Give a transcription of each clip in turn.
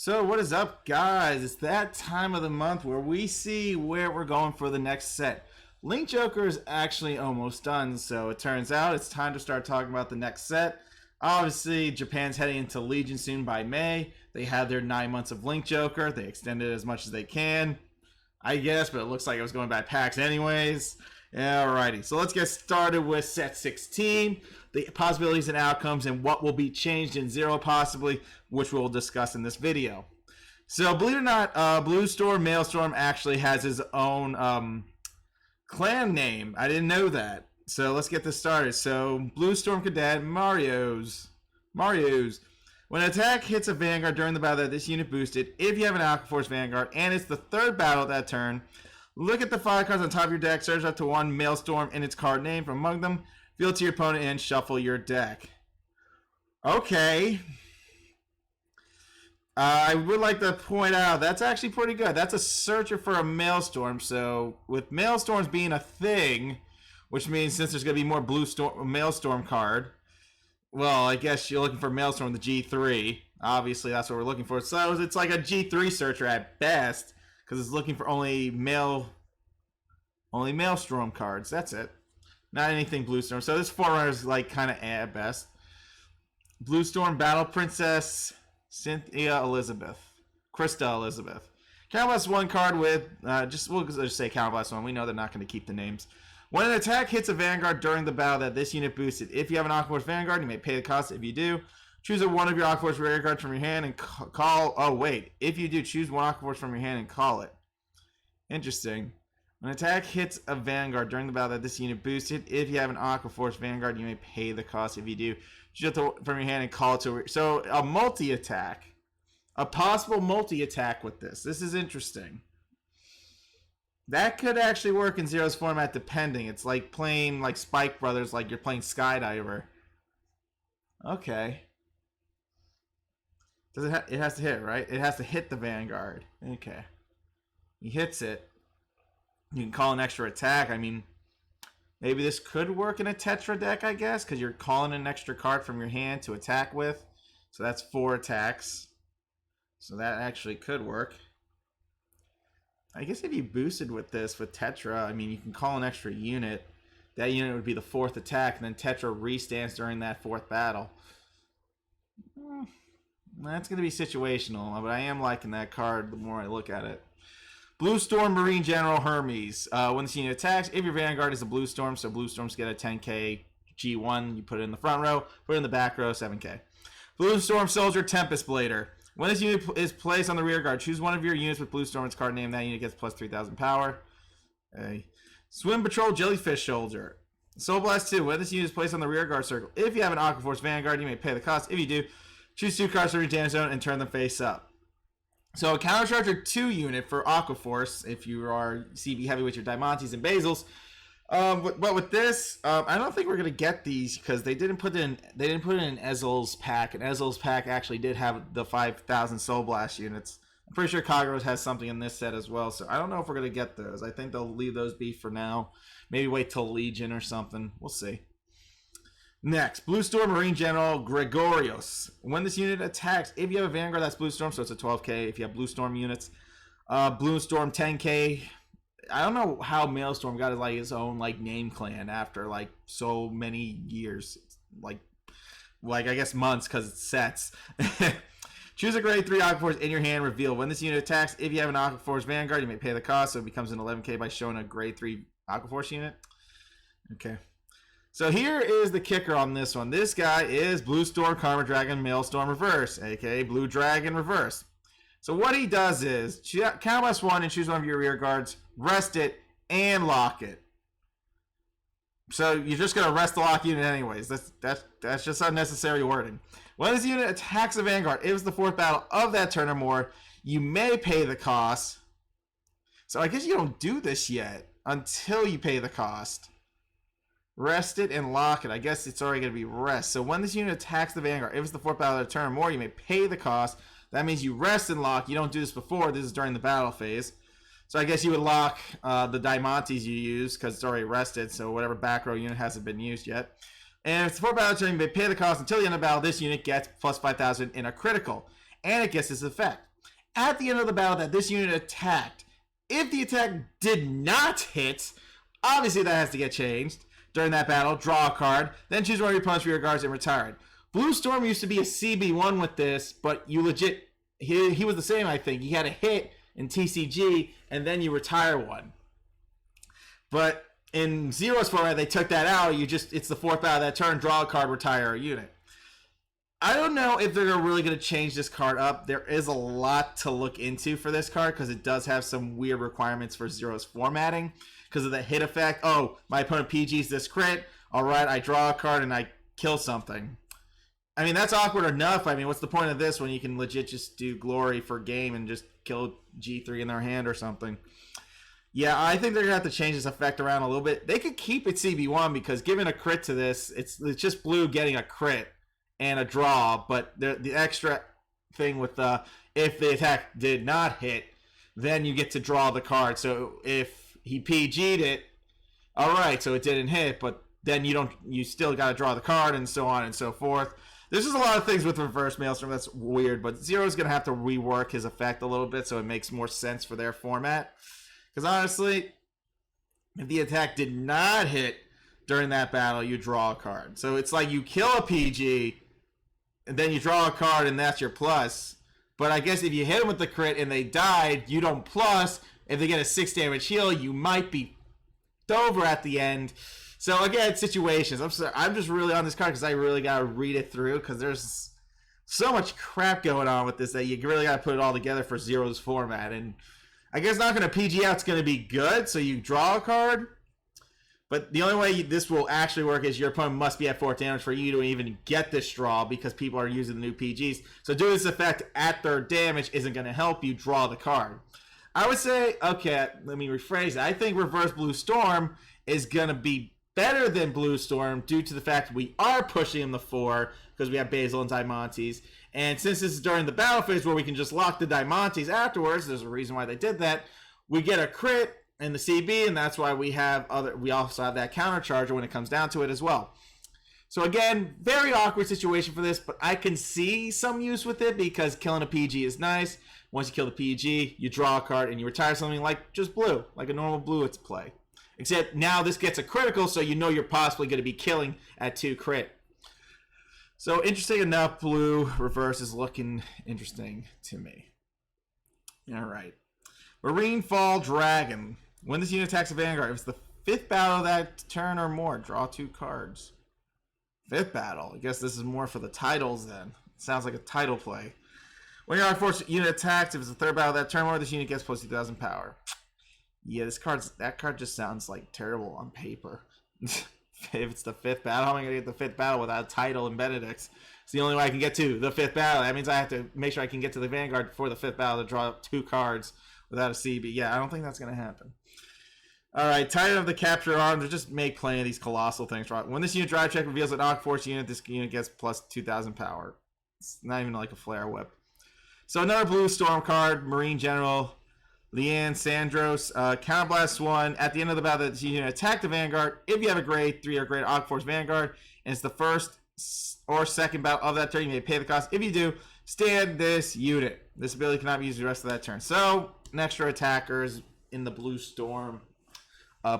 So what is up, guys? It's that time of the month where we see where we're going for the next set. Link Joker is actually almost done, so it turns out it's time to start talking about the next set. Obviously, Japan's heading into Legion soon by May. They had their 9 months of Link Joker. They extended it as much as they can, I guess, but it looks like it was going by packs anyways. Alrighty, so let's get started with set 16, the possibilities and outcomes and what will be changed in Zero possibly, which we'll discuss in this video. So believe it or not, Blue Storm, Maelstrom actually has his own clan name. I didn't know that. So let's get this started. So Blue Storm Cadet, Mario's. When an attack hits a Vanguard during the battle that this unit boosted, if you have an Aqua Force Vanguard and it's the third battle that turn, look at the 5 cards on top of your deck, search up to one Maelstrom in its card name from among them, field it to your opponent, and shuffle your deck. Okay. I would like to point out, that's actually pretty good. That's a searcher for a Maelstrom, so with Maelstorms being a thing, which means since there's going to be more Maelstrom card, well, I guess you're looking for Maelstrom, the G3. Obviously, that's what we're looking for. So it's like a G3 searcher at best, because it's looking for only Maelstrom cards. That's it. Not anything Blue Storm. So this Forerunner is like kind of at best. Blue Storm Battle Princess Krista Elizabeth. Counterblast 1 card with we'll just say Counterblast 1. We know they're not going to keep the names. When an attack hits a Vanguard during the battle that this unit boosted, if you have an Aqua Force Vanguard, you may pay the cost. If you do, choose one of your Aqua Force Vanguards from your hand and call. Oh wait, if you do, choose one Aqua Force from your hand and call it. Interesting. When an attack hits a Vanguard during the battle that this unit boosted, if you have an Aqua Force Vanguard, you may pay the cost. If you do, choose it from your hand and call it to. So a multi-attack, a possible multi-attack with this. This is interesting. That could actually work in Zero's format, depending. It's like playing like Spike Brothers, like you're playing Skydiver. Okay. Does it? It has to hit, right? It has to hit the Vanguard. Okay. He hits it. You can call an extra attack. I mean, maybe this could work in a Tetra deck, I guess, because you're calling an extra card from your hand to attack with. So that's 4 attacks. So that actually could work. I guess if you boosted with this with Tetra, I mean, you can call an extra unit. That unit would be the 4th attack, and then Tetra restands during that 4th battle. That's going to be situational, but I am liking that card the more I look at it. Blue Storm Marine General Hermes. When this unit attacks, if your Vanguard is a Blue Storm, so Blue Storms get a 10k G1, you put it in the front row, put it in the back row, 7k. Blue Storm Soldier Tempest Blader. When this unit is placed on the rear guard, choose one of your units with Blue Storm's card name. That unit gets plus 3,000 power. Swim Patrol Jellyfish Soldier. Soul Blast 2. When this unit is placed on the rear guard circle, if you have an Aqua Force Vanguard, you may pay the cost. If you do, choose 2 cards from your damage zone and turn them face up. So a Countercharger 2 unit for Aqua Force, if you are CB heavy with your Diamantes and Basils. But with this, I don't think we're gonna get these because they didn't put it in. They didn't put it in Ezel's pack, and Ezel's pack actually did have the 5,000 Soul Blast units. I'm pretty sure Kagero has something in this set as well, so I don't know if we're gonna get those. I think they'll leave those be for now. Maybe wait till Legion or something. We'll see. Next, Blue Storm Marine General Gregorios. When this unit attacks, if you have a Vanguard that's Blue Storm, so it's a 12k. If you have Blue Storm units, Blue Storm 10k. I don't know how Maelstrom got his own name clan after so many years, like I guess months, because it's sets. Choose a grade 3 Aqua Force in your hand. Reveal when this unit attacks. If you have an Aqua Force Vanguard, you may pay the cost, so it becomes an 11k by showing a grade 3 Aqua Force unit. Okay. So here is the kicker on this one. This guy is Blue Storm Karma Dragon Maelstrom Reverse, aka Blue Dragon Reverse. So what he does is Counterblast 1 and choose one of your rear guards, rest it, and lock it. So you're just gonna rest the lock unit anyways. That's just unnecessary wording. When this unit attacks a Vanguard, it was the 4th battle of that turn or more, you may pay the cost. So I guess you don't do this yet until you pay the cost. Rest it and lock it. I guess it's already gonna be rest. So when this unit attacks the Vanguard, if it's the 4th battle of that turn or more, you may pay the cost. That means you rest and lock. You don't do this before. This is during the battle phase. So I guess you would lock the Diamantes you use because it's already rested. So whatever back row unit hasn't been used yet. And if it's 4 battle turn, you may pay the cost until the end of battle. This unit gets plus 5,000 in a critical. And it gets this effect. at the end of the battle that this unit attacked. If the attack did not hit, obviously that has to get changed. During that battle, draw a card, then choose one of your opponent's rear guards and retire it. Blue Storm used to be a CB1 with this, but you legit, he was the same, I think. You had a hit in TCG, and then you retire one. But in Zero's format, they took that out. It's the fourth battle of that turn, draw a card, retire a unit. I don't know if they're really going to change this card up. There is a lot to look into for this card because it does have some weird requirements for Zero's formatting because of the hit effect. Oh, my opponent PGs this crit. All right, I draw a card and I kill something. I mean, that's awkward enough. I mean, what's the point of this when you can legit just do glory for game and just kill G3 in their hand or something? Yeah, I think they're going to have to change this effect around a little bit. They could keep it CB1 because giving a crit to this, it's just blue getting a crit and a draw, but the extra thing with if the attack did not hit, then you get to draw the card. So if he PG'd it, all right, so it didn't hit, but then you still got to draw the card and so on and so forth. There's just a lot of things with Reverse Maelstrom that's weird, but Zero's going to have to rework his effect a little bit so it makes more sense for their format. Because honestly, if the attack did not hit during that battle, you draw a card. So it's like you kill a PG, and then you draw a card, and that's your plus. But I guess if you hit them with the crit and they died, you don't plus. If they get a 6 damage heal, you might be over at the end. So again, situations. I'm just really on this card because I really got to read it through because there's so much crap going on with this that you really got to put it all together for Zero's format. And I guess not going to PG out's going to be good, so you draw a card. But the only way this will actually work is your opponent must be at 4 damage for you to even get this draw because people are using the new PGs. So doing this effect at their damage isn't going to help you draw the card. I would say, okay, let me rephrase it. I think Reverse Blue Storm is going to be better than Blue Storm due to the fact that we are pushing him to 4 because we have Basil and Diamantes. And since this is during the battle phase where we can just lock the Diamantes afterwards, there's a reason why they did that, we get a crit in the CB, and that's why we also have that counter charger when it comes down to it as well. So again, very awkward situation for this, but I can see some use with it because killing a PG is nice. Once you kill the PG, you draw a card and you retire something like just blue, like a normal blue it's play. Except now this gets a critical, so you know you're possibly going to be killing at 2 crit. So interesting enough, blue reverse is looking interesting to me. All right. Marinefall Dragon. When this unit attacks a Vanguard, if it's the 5th battle of that turn or more, draw 2 cards. 5th battle. I guess this is more for the titles then. It sounds like a title play. When your Aqua Force unit attacks, if it's the 3rd battle of that turn or more, this unit gets plus 2,000 power. Yeah, that card just sounds like terrible on paper. If it's the 5th battle, how am I going to get the 5th battle without a title in Benedict's? It's the only way I can get to the 5th battle. That means I have to make sure I can get to the Vanguard before the 5th battle to draw 2 cards without a CB. Yeah, I don't think that's going to happen. All right, Titan of the Capture Arms. Just make plenty of these colossal things. Right? When this unit drive check reveals an Aqua Force unit, this unit gets plus 2,000 power. It's not even like a flare whip. So another blue storm card, Marine General, Leanne Sandros, Counterblast 1. At the end of the battle, this unit attack the Vanguard. If you have a grade 3 or greater Aqua Force Vanguard, and it's the 1st or 2nd battle of that turn, you may pay the cost. If you do, stand this unit. This ability cannot be used the rest of that turn. So, an extra attackers in the blue storm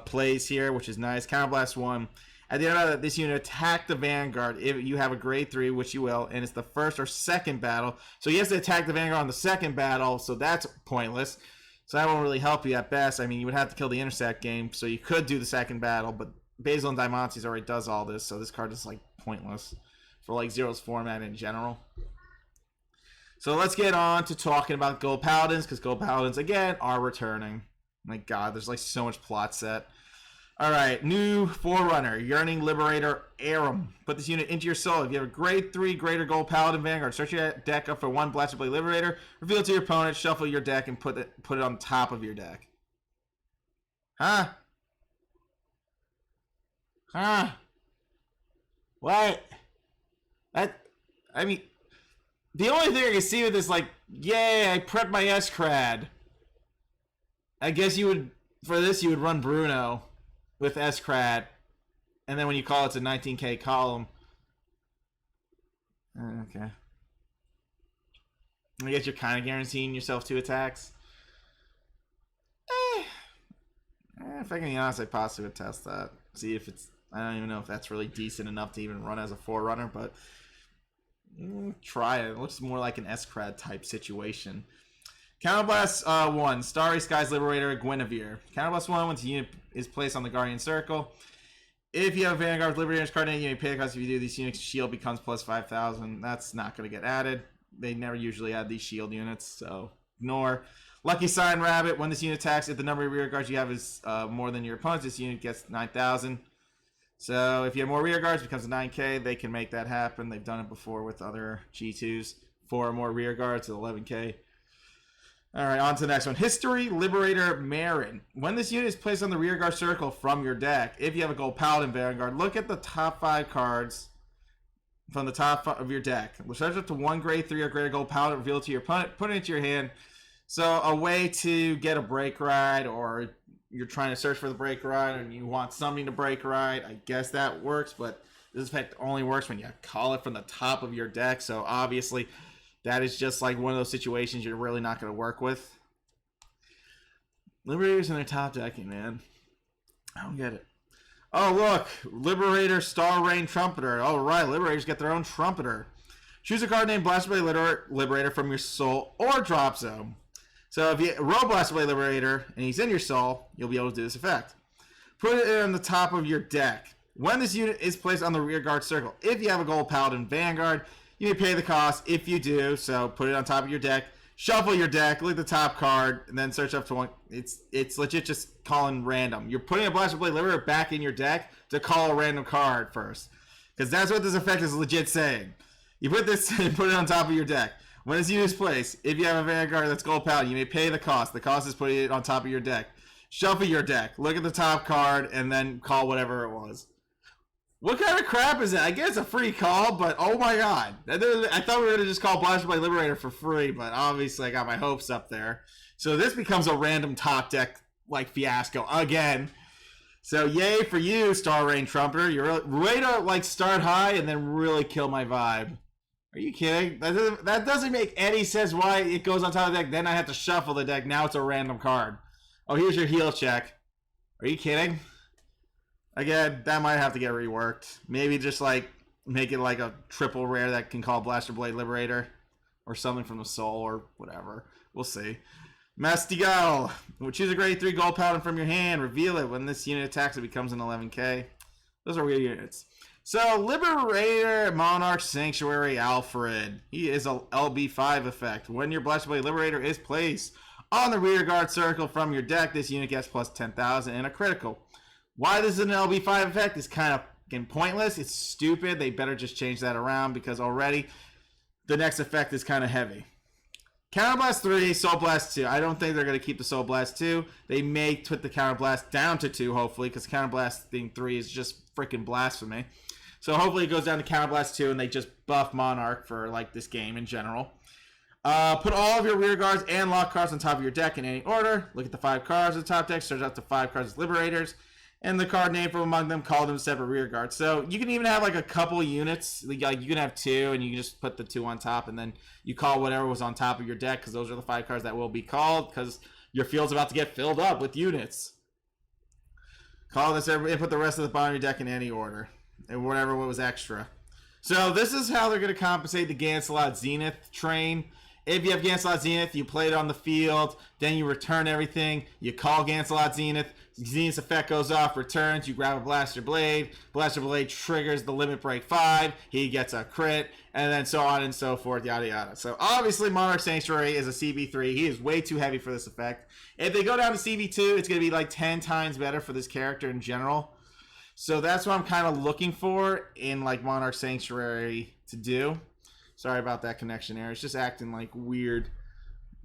plays here, which is nice. Counterblast 1. At the end of that, this unit attack the Vanguard if you have a grade 3, which you will, and it's the 1st or 2nd battle. So he has to attack the Vanguard on the 2nd battle, so that's pointless. So that won't really help you at best. I mean, you would have to kill the Intersect game, so you could do the 2nd battle, but Basil and Diamantes already does all this, so this card is like pointless for like Zero's format in general. So let's get on to talking about Gold Paladins, because Gold Paladins, again, are returning. My god, there's like so much plot set. Alright, new Forerunner, Yearning Liberator Aram. Put this unit into your soul. If you have a grade 3 greater Gold Paladin Vanguard, search your deck up for 1 Blasted Blade Liberator, reveal it to your opponent, shuffle your deck, and put it on top of your deck. Huh? Huh? What? I mean, the only thing I can see with this, like, yay, I prepped my S-Crad. I guess you would, for this, you would run Bruno with S-Crad, and then when you call it's a 19k column. Okay. I guess you're kind of guaranteeing yourself 2 attacks. If I can be honest, I possibly would test that. See if it's... I don't even know if that's really decent enough to even run as a Forerunner, but... try it. It looks more like an S-Crad type situation. Counterblast 1. Starry Skies Liberator Guinevere. Counterblast 1, once a unit is placed on the Guardian Circle. If you have Vanguard Liberator's card in it, you may pay the cost. If you do, these units' shield becomes plus 5,000. That's not going to get added. They never usually add these shield units, so ignore. Lucky Sign Rabbit. When this unit attacks, if the number of rear guards you have is more than your opponent's, this unit gets 9,000. So if you have more rear guards, it becomes a 9K. They can make that happen. They've done it before with other G2s. 4 or more rear guards at 11K. All right, on to the next one. History Liberator Marin. When this unit is placed on the rear guard circle from your deck, if you have a gold Paladin Vanguard, look at the top 5 cards from the top of your deck. We'll search up to 1 grade 3 or greater gold Paladin, reveal it to your opponent, put it into your hand. So a way to get a break ride, or you're trying to search for the break ride and you want something to break ride, I guess that works, but this effect only works when you call it from the top of your deck. So obviously that is just like one of those situations you're really not going to work with. Liberators in their top decking, man. I don't get it. Oh, look. Liberator Star Rain Trumpeter. All right, Liberators get their own Trumpeter. Choose a card named Blaster Blade Liberator from your soul or drop zone. So if you roll Blaster Blade Liberator and he's in your soul, you'll be able to do this effect. Put it on the top of your deck. When this unit is placed on the rear guard circle, if you have a gold Paladin Vanguard, you may pay the cost. If you do, so put it on top of your deck. Shuffle your deck, look at the top card, and then search up to 1. It's legit just calling random. You're putting a Blaster Blade Liberator back in your deck to call a random card first. Because that's what this effect is legit saying. You put this and put it on top of your deck. When this unit is placed, if you have a Vanguard that's gold Paladin, you may pay the cost. The cost is putting it on top of your deck. Shuffle your deck, look at the top card, and then call whatever it was. What kind of crap is that? I guess a free call, but oh my god. I thought we were going to just call Blaster Blade Liberator for free, but obviously I got my hopes up there. So this becomes a random top deck like fiasco again. So yay for you, Star Rain Trumpeter. You're way to like start high and then really kill my vibe. Are you kidding? That doesn't make any sense why it goes on top of the deck. Then I have to shuffle the deck. Now it's a random card. Oh, here's your heal check. Are you kidding? Again, that might have to get reworked. Maybe just like make it like a triple rare that can call Blaster Blade Liberator or something from the soul or whatever. We'll see. Mastigal. We'll choose a grade 3 gold Paladin from your hand. Reveal it. When this unit attacks, it becomes an 11K. Those are weird units. So, Liberator Monarch Sanctuary Alfred. He is a LB5 effect. When your Blaster Blade Liberator is placed on the rear guard circle from your deck, this unit gets plus 10,000 and a critical. Why this is an LB5 effect is kind of pointless. It's stupid. They better just change that around because already the next effect is kind of heavy. Counterblast 3, Soul Blast 2. I don't think they're going to keep the Soul Blast 2. They may put the Counterblast down to 2, hopefully, because Counterblasting 3 is just freaking blasphemy. So hopefully it goes down to Counterblast 2 and they just buff Monarch for like this game in general. Put all of your rear guards and lock cards on top of your deck in any order. Look at the 5 cards on the top deck. Search out the 5 cards as Liberators. And the card name from among them, call them separate rear guards. So you can even have like a couple units. Like you can have 2 and you can just put the 2 on top and then you call whatever was on top of your deck because those are the 5 cards that will be called because your field's about to get filled up with units. Call this and put the rest of the bottom of your deck in any order. And whatever was extra. So this is how they're going to compensate the Gancelot Zenith train. If you have Gancelot Zenith, you play it on the field, then you return everything, you call Gancelot Zenith, Zenith's effect goes off, returns, you grab a Blaster Blade triggers the Limit Break 5, he gets a crit, and then so on and so forth, yada yada. So obviously Monarch Sanctuary is a CB3, he is way too heavy for this effect. If they go down to CB2, it's going to be like 10 times better for this character in general. So that's what I'm kind of looking for in like Monarch Sanctuary to do. Sorry about that connection error. It's just acting like weird.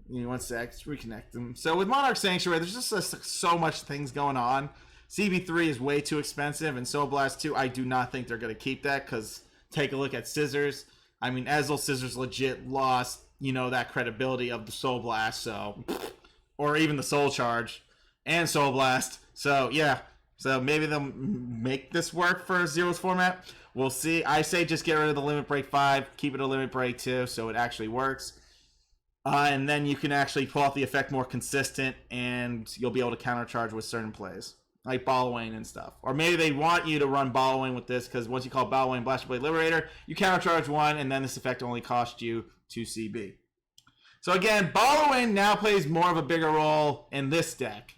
You know, one sec, let's reconnect them. So with Monarch Sanctuary, there's just so much things going on. CB3 is way too expensive, and Soul Blast 2, I do not think they're going to keep that because take a look at Scissors. I mean, Ezel Scissors legit lost, you know, that credibility of the Soul Blast, so, or even the Soul Charge and Soul Blast. So yeah, so maybe they'll make this work for Zero's format. We'll see. I say just get rid of the Limit Break 5, keep it a Limit Break 2, so it actually works. And then you can actually pull off the effect more consistent, and you'll be able to countercharge with certain plays, like Ballowing and stuff. Or maybe they want you to run Ballowing with this, because once you call Ballowing Blaster Blade Liberator, you countercharge 1, and then this effect only costs you 2 CB. So again, Ballowing now plays more of a bigger role in this deck.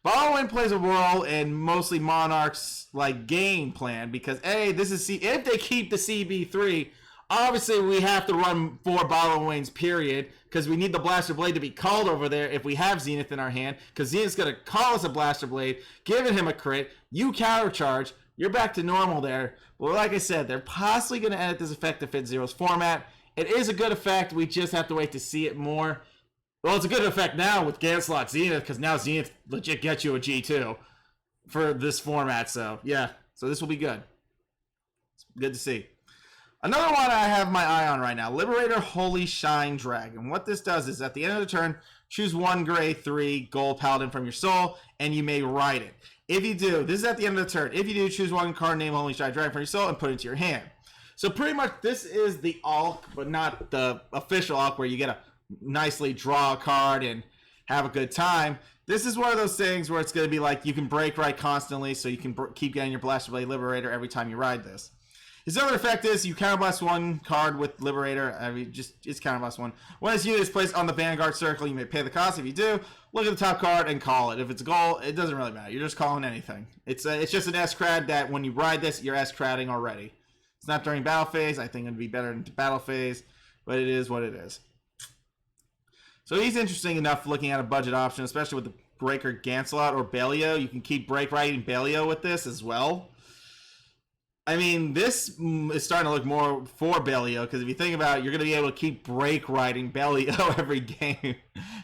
Ballowing plays a role in mostly Monarch's like game plan, because this is if they keep the CB3, obviously we have to run 4 Ballowings, period, because we need the Blaster Blade to be called over there if we have Zenith in our hand, because Zenith's going to call us a Blaster Blade, giving him a crit, you countercharge, you're back to normal there. But like I said, they're possibly going to edit this effect to fit Zero's format. It is a good effect, we just have to wait to see it more. Well, it's a good effect now with Ganslot Zenith, because now Zenith legit gets you a G2 for this format, so yeah. So this will be good. It's good to see. Another one I have my eye on right now, Liberator Holy Shine Dragon. What this does is at the end of the turn, choose 1 gray 3 gold paladin from your soul, and you may ride it. If you do, this is at the end of the turn. If you do, choose 1 card named Holy Shine Dragon from your soul and put it into your hand. So pretty much this is the Alk, but not the official Alk where you get a nicely draw a card and have a good time. This is one of those things where it's going to be like you can break right constantly, so you can keep getting your Blaster Blade Liberator every time you ride this. His other effect is you counterblast 1 card with Liberator. I mean, it's counterblast 1. When this unit is placed on the Vanguard circle, you may pay the cost. If you do, look at the top card and call it. If it's a goal, it doesn't really matter. You're just calling anything. It's just an S-Crad that when you ride this, you're S-Cradding already. It's not during battle phase. I think it'd be better in battle phase, but it is what it is. So he's interesting enough looking at a budget option, especially with the Breaker Ganslot or Belio. You can keep break riding Belio with this as well. I mean, this is starting to look more for Belio, because if you think about it, you're going to be able to keep break riding Belio every game.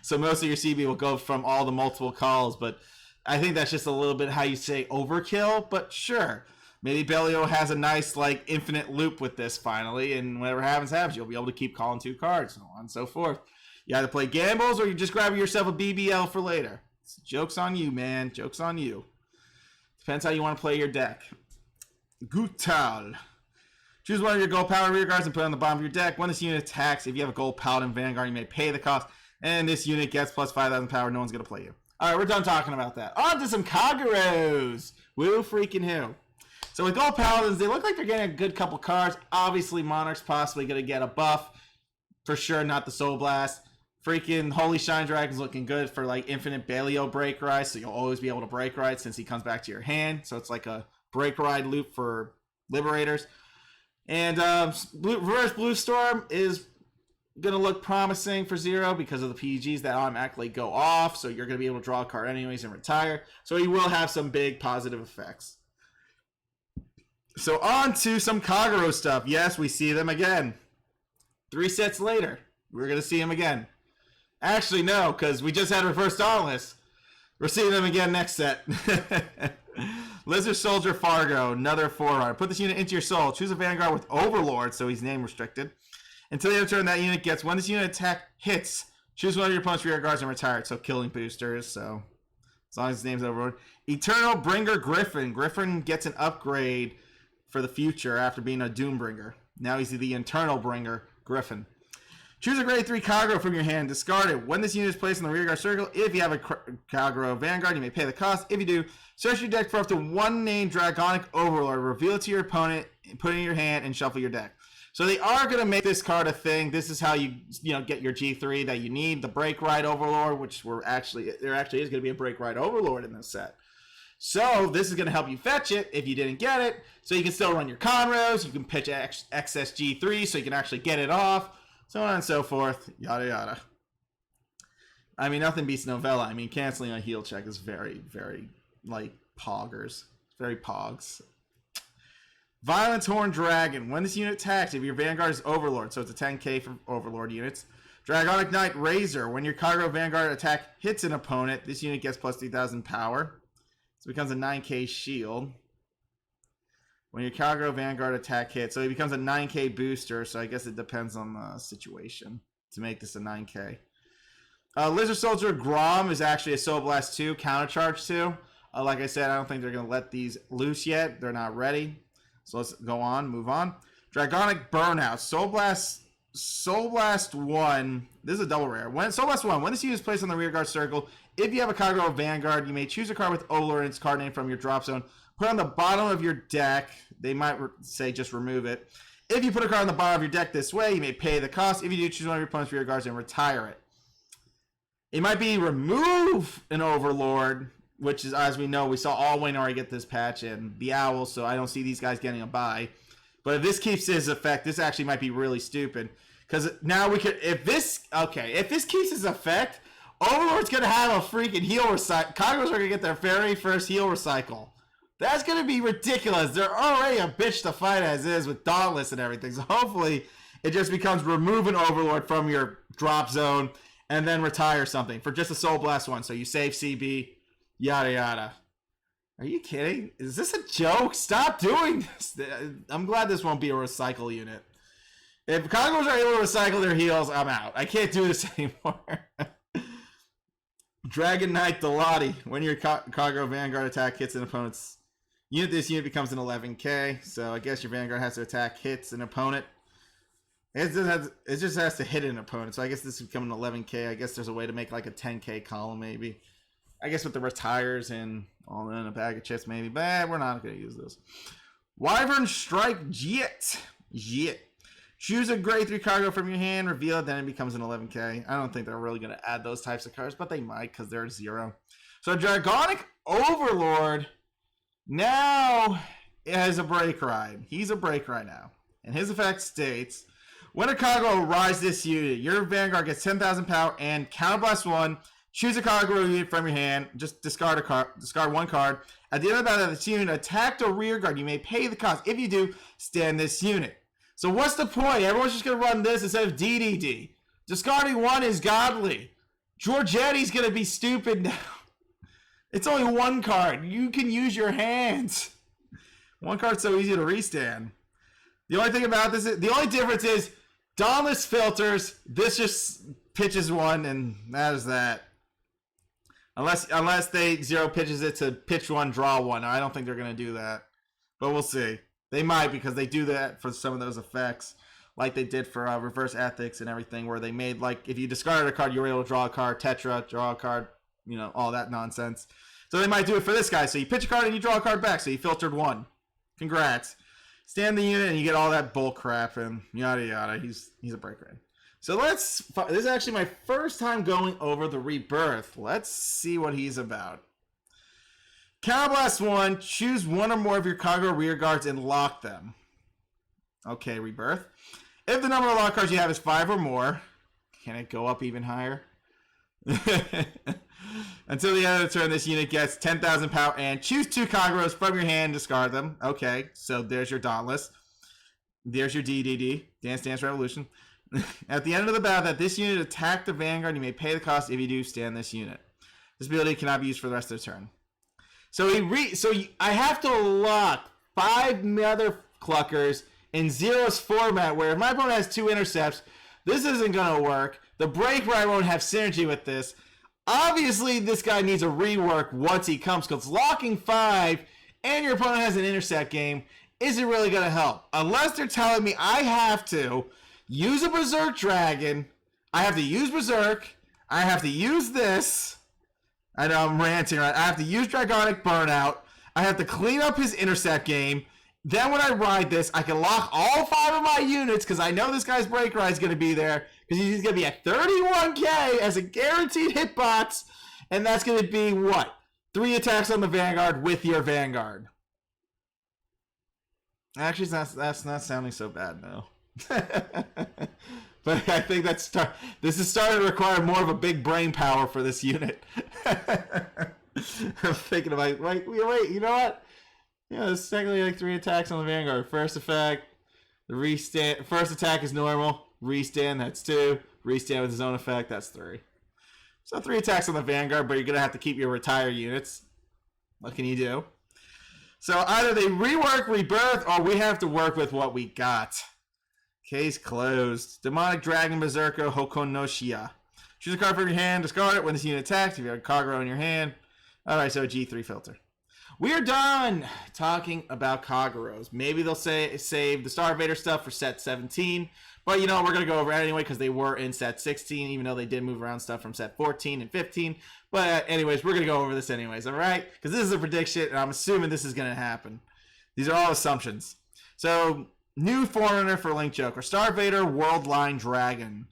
So most of your CB will go from all the multiple calls, but I think that's just a little bit how you say overkill, but sure. Maybe Belio has a nice, like, infinite loop with this finally, and whatever happens, you'll be able to keep calling 2 cards, so on and so forth. You either play gambles or you just grab yourself a BBL for later. Joke's on you, man. Joke's on you. Depends how you want to play your deck. Gutal. Choose 1 of your gold paladin rear guards and put it on the bottom of your deck. When this unit attacks, if you have a gold paladin Vanguard, you may pay the cost. And this unit gets plus 5,000 power. No one's going to play you. Alright, we're done talking about that. On to some Kageros. Woo freaking who. So with gold paladins, they look like they're getting a good couple cards. Obviously, Monarch's possibly going to get a buff. For sure, not the Soul Blast. Freaking Holy Shine Dragon's looking good for like infinite Belio break ride, so you'll always be able to break ride since he comes back to your hand. So it's like a break ride loop for Liberators. And Reverse Blue Storm is going to look promising for Zero because of the PGs that automatically go off, so you're going to be able to draw a card anyways and retire. So he will have some big positive effects. So on to some Kagero stuff. Yes, we see them again. 3 sets later, we're going to see them again. Actually, no, because we just had Reverse Dauntless. We're seeing them again next set. Lizard Soldier Fargo, another Forerunner. Put this unit into your soul. Choose a Vanguard with Overlord, so he's name restricted. Until the end of turn, that unit gets, when this unit attack hits, choose 1 of your opponent's rear guards and retire it. So killing boosters, so as long as his name's Overlord. Eternal Bringer Griffin. Griffin gets an upgrade for the future after being a Doombringer. Now he's the Eternal Bringer Griffin. Choose a grade 3 Kagero from your hand. Discard it. When this unit is placed in the rearguard circle, if you have a Kagero Vanguard, you may pay the cost. If you do, search your deck for up to 1 named Dragonic Overlord. Reveal it to your opponent, put it in your hand, and shuffle your deck. So they are going to make this card a thing. This is how you get your G3 that you need. The Break Ride Overlord, which there actually is going to be a Break Ride Overlord in this set. So this is going to help you fetch it if you didn't get it. So you can still run your Conros. You can pitch excess G3 so you can actually get it off. So on and so forth, yada yada. I mean, nothing beats Novella. I mean, canceling a heal check is very, very, like, poggers. Very pogs. Violent Horn Dragon. When this unit attacks, if your Vanguard is Overlord, so it's a 10k for Overlord units. Dragonic Knight Razor. When your Kagero Vanguard attack hits an opponent, this unit gets plus 3,000 power. So it becomes a 9k shield. When your Kagero Vanguard attack hits, so he becomes a 9k booster, so I guess it depends on the situation to make this a 9k. Lizard Soldier Grom is actually a Soul Blast 2, Countercharge 2. Like I said, I don't think they're going to let these loose yet. They're not ready. So let's go on, move on. Dragonic Burnout. Soul Blast Soul Blast 1. This is a double rare. When Soul Blast 1, when this unit is placed on the rear guard circle, if you have a Kagero Vanguard, you may choose a card with Overlord and its card name from your drop zone. Put it on the bottom of your deck. They might say just remove it. If you put a card on the bottom of your deck this way, you may pay the cost. If you do, choose one of your opponent's rear guards and retire it. It might be remove an Overlord, which is, as we know, we saw all Wainari get this patch and the Owl, so I don't see these guys getting a bye. But if this keeps its effect, this actually might be really stupid. Because now we could, if this keeps its effect, Overlord's going to have a freaking heal recycle. Kageros are going to get their very first heal recycle. That's going to be ridiculous. They're already a bitch to fight as is with Dauntless and everything. So hopefully it just becomes remove an Overlord from your drop zone and then retire something for just a Soul Blast 1. So you save CB, yada yada. Are you kidding? Is this a joke? Stop doing this. I'm glad this won't be a recycle unit. If Kageros are able to recycle their heals, I'm out. I can't do this anymore. Dragon Knight Delati. When your Kagero Vanguard attack hits an opponent's unit, this unit becomes an 11k. So I guess your Vanguard has to attack, hits an opponent. It just has to hit an opponent. So I guess this would become an 11k. I guess there's a way to make like a 10k column maybe. I guess with the retires and all in a bag of chips maybe. But we're not going to use this. Wyvern Strike Jit. Choose a grade 3 Kagero from your hand, reveal it, then it becomes an 11k. I don't think they're really going to add those types of cards, but they might because they're 0. So Dragonic Overlord now has a break ride. He's a break ride now. And his effect states, when a Kagero rides this unit, your Vanguard gets 10,000 power and counterblast 1. Choose a Kagero unit from your hand. Just discard one card. At the end of the battle, this unit attacked a rear guard. You may pay the cost. If you do, stand this unit. So what's the point? Everyone's just going to run this instead of DDD. Discarding 1 is godly. Giorgetti's going to be stupid now. It's only 1 card. You can use your hands. 1 card's so easy to restand. The only thing about this is, the only difference is Dauntless filters. This just pitches 1 and that is that. Unless they 0 pitches it to pitch 1, draw 1. I don't think they're going to do that. But we'll see. They might, because they do that for some of those effects, like they did for Reverse Ethics and everything, where they made, like, if you discarded a card, you were able to draw a card, Tetra, draw a card, you know, all that nonsense. So they might do it for this guy. So you pitch a card and you draw a card back, so you filtered 1. Congrats. Stand the unit and you get all that bull crap and yada yada. He's a break rate. So this is actually my first time going over the Rebirth. Let's see what he's about. Counterblast 1, choose 1 or more of your Kagero rear guards and lock them. Okay, Rebirth. If the number of lock cards you have is 5 or more, can it go up even higher? Until the end of the turn, this unit gets 10,000 power and choose 2 Kageros from your hand, discard them. Okay, so there's your Dauntless. There's your DDD, Dance Dance Revolution. At the end of the battle, that this unit attack the Vanguard, you may pay the cost. If you do, stand this unit. This ability cannot be used for the rest of the turn. So I have to lock 5 Mother Cluckers in Zero's format, where if my opponent has 2 intercepts, this isn't going to work. The break ride won't have synergy with this. Obviously, this guy needs a rework once he comes, because locking 5 and your opponent has an intercept game isn't really going to help. Unless they're telling me I have to use a Berserk Dragon, I have to use Berserk, I have to use this. I know I'm ranting, right? I have to use Dragonic Burnout. I have to clean up his intercept game. Then when I ride this, I can lock all 5 of my units because I know this guy's break ride is going to be there because he's going to be at 31k as a guaranteed hitbox. And that's going to be what? 3 attacks on the Vanguard with your Vanguard. Actually, that's not sounding so bad, no. But I think this is starting to require more of a big brain power for this unit. I'm thinking about, wait, you know what? Yeah, this is technically like 3 attacks on the Vanguard. First effect, the restand. First attack is normal. Restand, that's 2. Restand with his own effect, that's 3. So 3 attacks on the Vanguard, but you're going to have to keep your retire units. What can you do? So either they rework Rebirth, or we have to work with what we got. Case closed. Demonic Dragon Berserker Hokonoshia. Choose a card from your hand, discard it when this unit attacks. If you have a Kagero in your hand. Alright, so a G3 filter. We are done talking about Kageros. Maybe they'll save the Starvader stuff for set 17. But, we're going to go over it anyway because they were in set 16, even though they did move around stuff from set 14 and 15. But anyways, we're going to go over this anyways, all right? Because this is a prediction, and I'm assuming this is going to happen. These are all assumptions. So, new Forerunner for Link Joker. Starvader Worldline Dragon.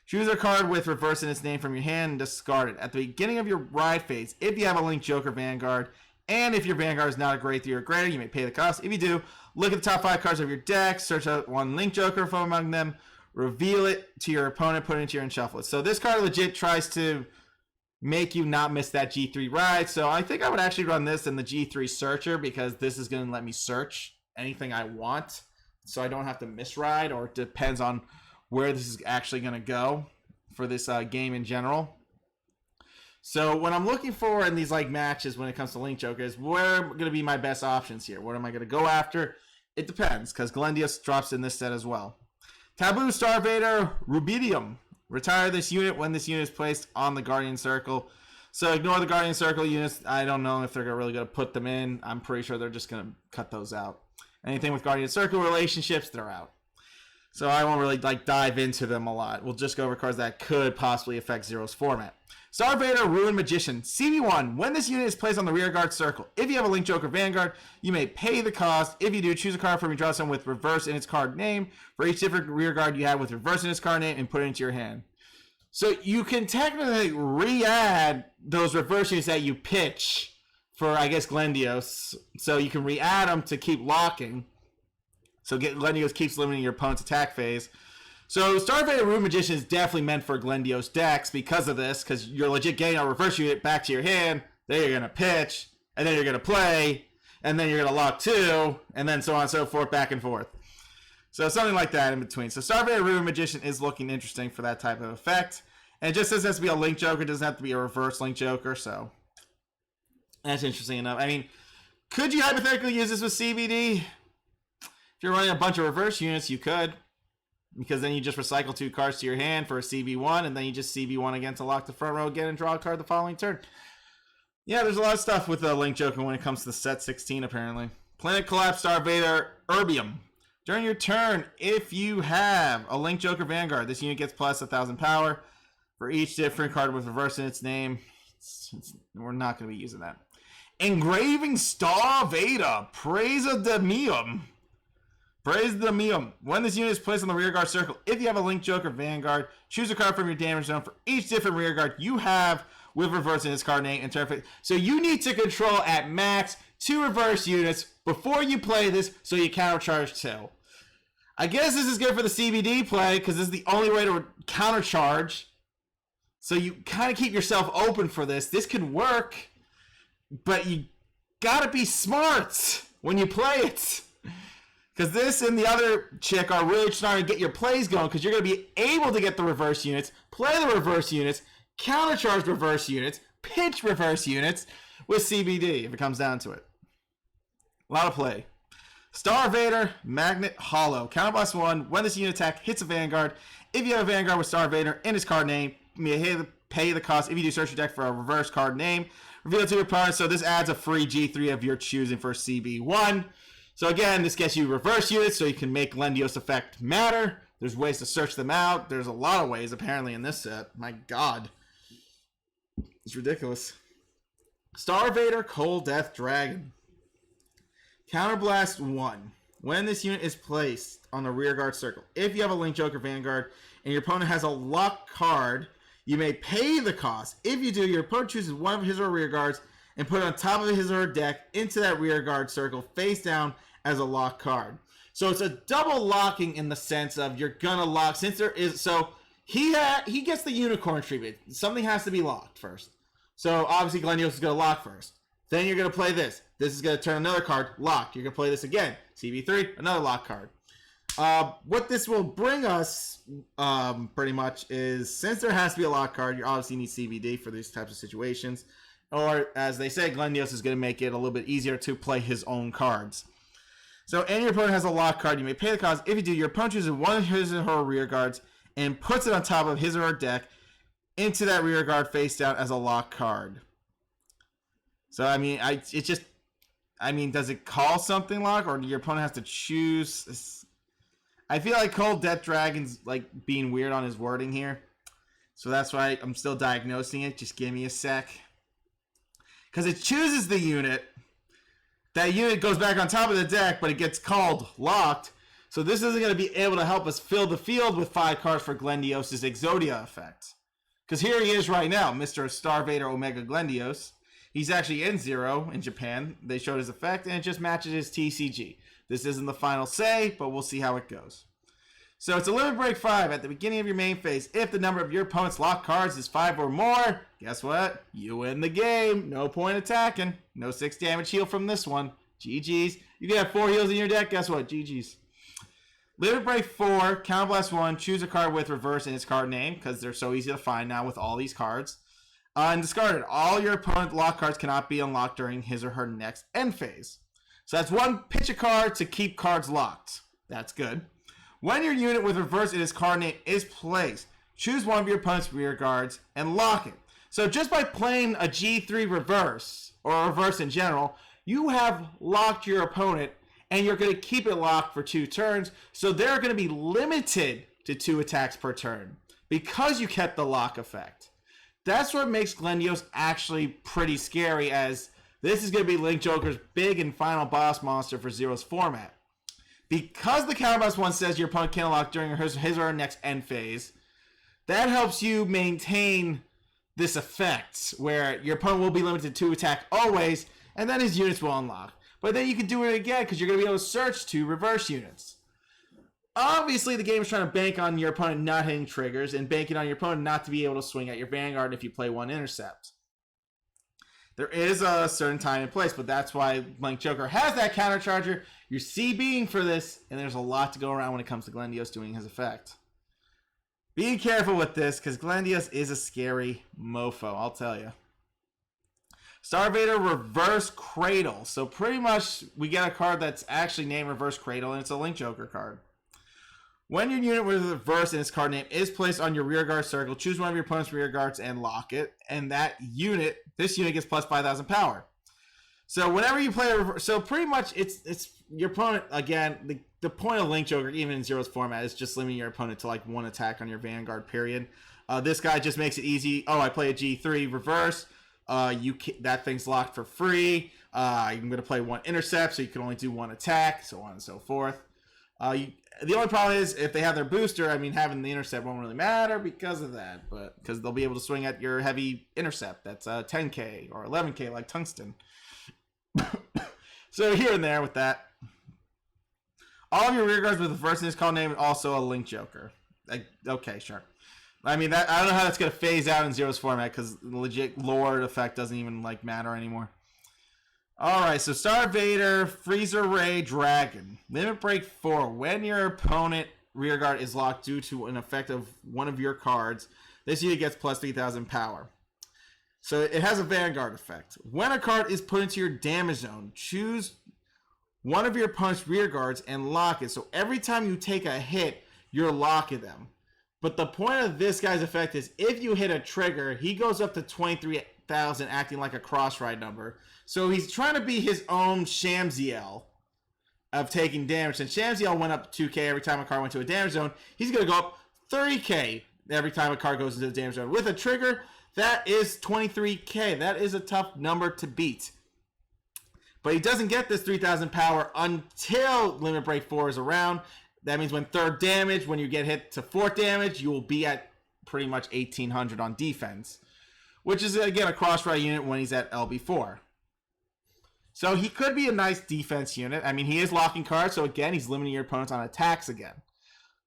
Choose a card with reverse in its name from your hand and discard it. At the beginning of your ride phase, if you have a Link Joker Vanguard, and if your Vanguard is not a grade 3 or greater, you may pay the cost. If you do, look at the top 5 cards of your deck, search out one Link Joker from among them, reveal it to your opponent, put it into your and shuffle it. So this card legit tries to make you not miss that G3 ride. So I think I would actually run this in the G3 Searcher because this is going to let me search anything I want. So I don't have to miss ride, or it depends on where this is actually going to go for this game in general. So what I'm looking for in these matches when it comes to Link Joker is where are going to be my best options here. What am I going to go after? It depends, because Glendios drops in this set as well. Taboo Starvader Rubidium. Retire this unit when this unit is placed on the Guardian Circle. So ignore the Guardian Circle units. I don't know if they're really going to put them in. I'm pretty sure they're just going to cut those out. Anything with Guardian Circle relationships, they're out. So I won't really dive into them a lot. We'll just go over cards that could possibly affect Zero's format. Starvader Ruin Magician. CB1. When this unit is placed on the rearguard circle, if you have a Link Joker Vanguard, you may pay the cost. If you do, choose a card from your draw zone with reverse in its card name for each different rearguard you have with reverse in its card name and put it into your hand. So you can technically re-add those reverse units that you pitch for, I guess, Glendios. So you can re-add them to keep locking. So Glendios keeps limiting your opponent's attack phase. So Starvader Ruin Magician is definitely meant for Glendios decks because of this, because you're legit getting a reverse unit back to your hand, then you're going to pitch, and then you're going to play, and then you're going to lock 2, and then so on and so forth, back and forth. So something like that in between. So Starvader Ruin Magician is looking interesting for that type of effect. And it just says it has to be a Link Joker, it doesn't have to be a reverse Link Joker, so that's interesting enough. I mean, could you hypothetically use this with CBD? If you're running a bunch of reverse units, you could. Because then you just recycle 2 cards to your hand for a CB1, and then you just CB1 again to lock the front row again and draw a card the following turn. Yeah, there's a lot of stuff with Link Joker when it comes to the set 16, apparently. Planet Collapse Starvader Erbium. During your turn, if you have a Link Joker Vanguard, this unit gets plus 1,000 power for each different card with reverse in its name. We're not going to be using that. Engraving Starvader Praise-a-Demium. Praise the Meum. When this unit is placed on the rearguard circle, if you have a Link Joker Vanguard, choose a card from your damage zone for each different rearguard you have with reverse in its card name and turn phase. So you need to control at max 2 reverse units before you play this, so you countercharge 2. I guess this is good for the CBD play because this is the only way to countercharge. So you kind of keep yourself open for this. This could work, but you gotta be smart when you play it. Because this and the other chick are really starting to get your plays going, because you're going to be able to get the reverse units, play the reverse units, countercharge reverse units, pitch reverse units with CBD if it comes down to it. A lot of play. Starvader Magnet Hollow. Counterblast 1. When this unit attack hits a Vanguard, if you have a Vanguard with Starvader in its card name, you may pay the cost. If you do, search your deck for a reverse card name. Reveal it to your opponent. So this adds a free G3 of your choosing for CB1. So again, this gets you reverse units so you can make Glendios effect matter. There's ways to search them out. There's a lot of ways apparently in this set. My god. It's ridiculous. Starvader Cold Death Dragon. Counterblast 1. When this unit is placed on the rearguard circle, if you have a Link Joker Vanguard and your opponent has a lock card, you may pay the cost. If you do, your opponent chooses one of his or her rearguards and put it on top of his or her deck into that rearguard circle face down as a lock card. So it's a double locking in the sense of you're gonna lock, since there is, so he gets the unicorn treatment. Something has to be locked first. So obviously Glendios is gonna lock first. Then you're gonna play this. This is gonna turn another card, locked. You're gonna play this again. CB3, another lock card. What this will bring us, pretty much, is since there has to be a lock card, you obviously need CBD for these types of situations. Or, as they say, Glendios is going to make it a little bit easier to play his own cards. So, and your opponent has a lock card, you may pay the cost. If you do, your opponent chooses one of his or her rear guards and puts it on top of his or her deck into that rear guard face down as a lock card. So, I mean, it just I mean, does it call something lock, or your opponent has to choose? I feel like Cold Death Dragon's like being weird on his wording here. So that's why I'm still diagnosing it. Just give me a sec. Because it chooses the unit. That unit goes back on top of the deck, but it gets called locked. So this isn't going to be able to help us fill the field with 5 cards for Glendios' Exodia effect. Because here he is right now, Mr. Starvader Omega Glendios. He's actually in 0 in Japan. They showed his effect, and it just matches his TCG. This isn't the final say, but we'll see how it goes. So it's a limit break 5 at the beginning of your main phase. If the number of your opponent's locked cards is 5 or more, guess what? You win the game. No point attacking. No 6 damage heal from this one. GG's. You can have 4 heals in your deck. Guess what? GG's. Limit break 4, Counterblast 1, choose a card with reverse in its card name, because they're so easy to find now with all these cards. And discard it. All your opponent's locked cards cannot be unlocked during his or her next end phase. So that's 1 pitch a card to keep cards locked. That's good. When your unit with reverse in its card name is placed, choose one of your opponent's rear guards and lock it. So just by playing a G3 reverse, or reverse in general, you have locked your opponent, and you're going to keep it locked for 2 turns. So they're going to be limited to 2 attacks per turn because you kept the lock effect. That's what makes Glendios actually pretty scary, as this is going to be Link Joker's big and final boss monster for Zero's format. Because the Counterblast 1 says your opponent can unlock during his or her next end phase, that helps you maintain this effect where your opponent will be limited to 2 attack always, and then his units will unlock. But then you can do it again because you're going to be able to search 2 reverse units. Obviously, the game is trying to bank on your opponent not hitting triggers and banking on your opponent not to be able to swing at your Vanguard if you play 1 intercept. There is a certain time and place, but that's why Link Joker has that countercharger. You're CBing for this, and there's a lot to go around when it comes to Glendios doing his effect. Be careful with this, because Glendios is a scary mofo, I'll tell you. Starvader Reverse Cradle. So pretty much we get a card that's actually named Reverse Cradle, and it's a Link Joker card. When your unit with reverse in its card name is placed on your rear guard circle, choose one of your opponent's rear guards and lock it. And this unit gets plus 5,000 power. So whenever you play a reverse, so pretty much it's your opponent, again, the point of Link Joker, even in Zero's format, is just limiting your opponent to like 1 attack on your Vanguard, period. This guy just makes it easy. Oh, I play a G3 reverse. That thing's locked for free. I'm going to play 1 intercept, so you can only do 1 attack, so on and so forth. The only problem is if they have their booster, I mean, having the intercept won't really matter because of that, but because they'll be able to swing at your heavy intercept. That's 10k or 11k like Tungsten. So here and there with that. All of your rear guards with the first in his call name also a Link Joker. Okay, sure. I mean, I don't know how that's going to phase out in Zero's format because the legit Lord effect doesn't even like matter anymore. Alright, so Starvader, Freezer Ray, Dragon. Limit break 4. When your opponent rearguard is locked due to an effect of one of your cards, this unit gets plus 3,000 power. So it has a Vanguard effect. When a card is put into your damage zone, choose one of your opponent's rearguards and lock it. So every time you take a hit, you're locking them. But the point of this guy's effect is if you hit a trigger, he goes up to 23,000 acting like a cross-ride number. So he's trying to be his own Shamsiel of taking damage. And Shamsiel went up 2k every time a card went to a damage zone. He's going to go up 30k every time a card goes into the damage zone. With a trigger, that is 23k. That is a tough number to beat. But he doesn't get this 3,000 power until Limit Break 4 is around. That means when 3rd damage, when you get hit to 4th damage, you will be at pretty much 1,800 on defense. Which is, again, a cross-ride unit when he's at LB4. So he could be a nice defense unit. I mean, he is locking cards, so again, he's limiting your opponents on attacks again.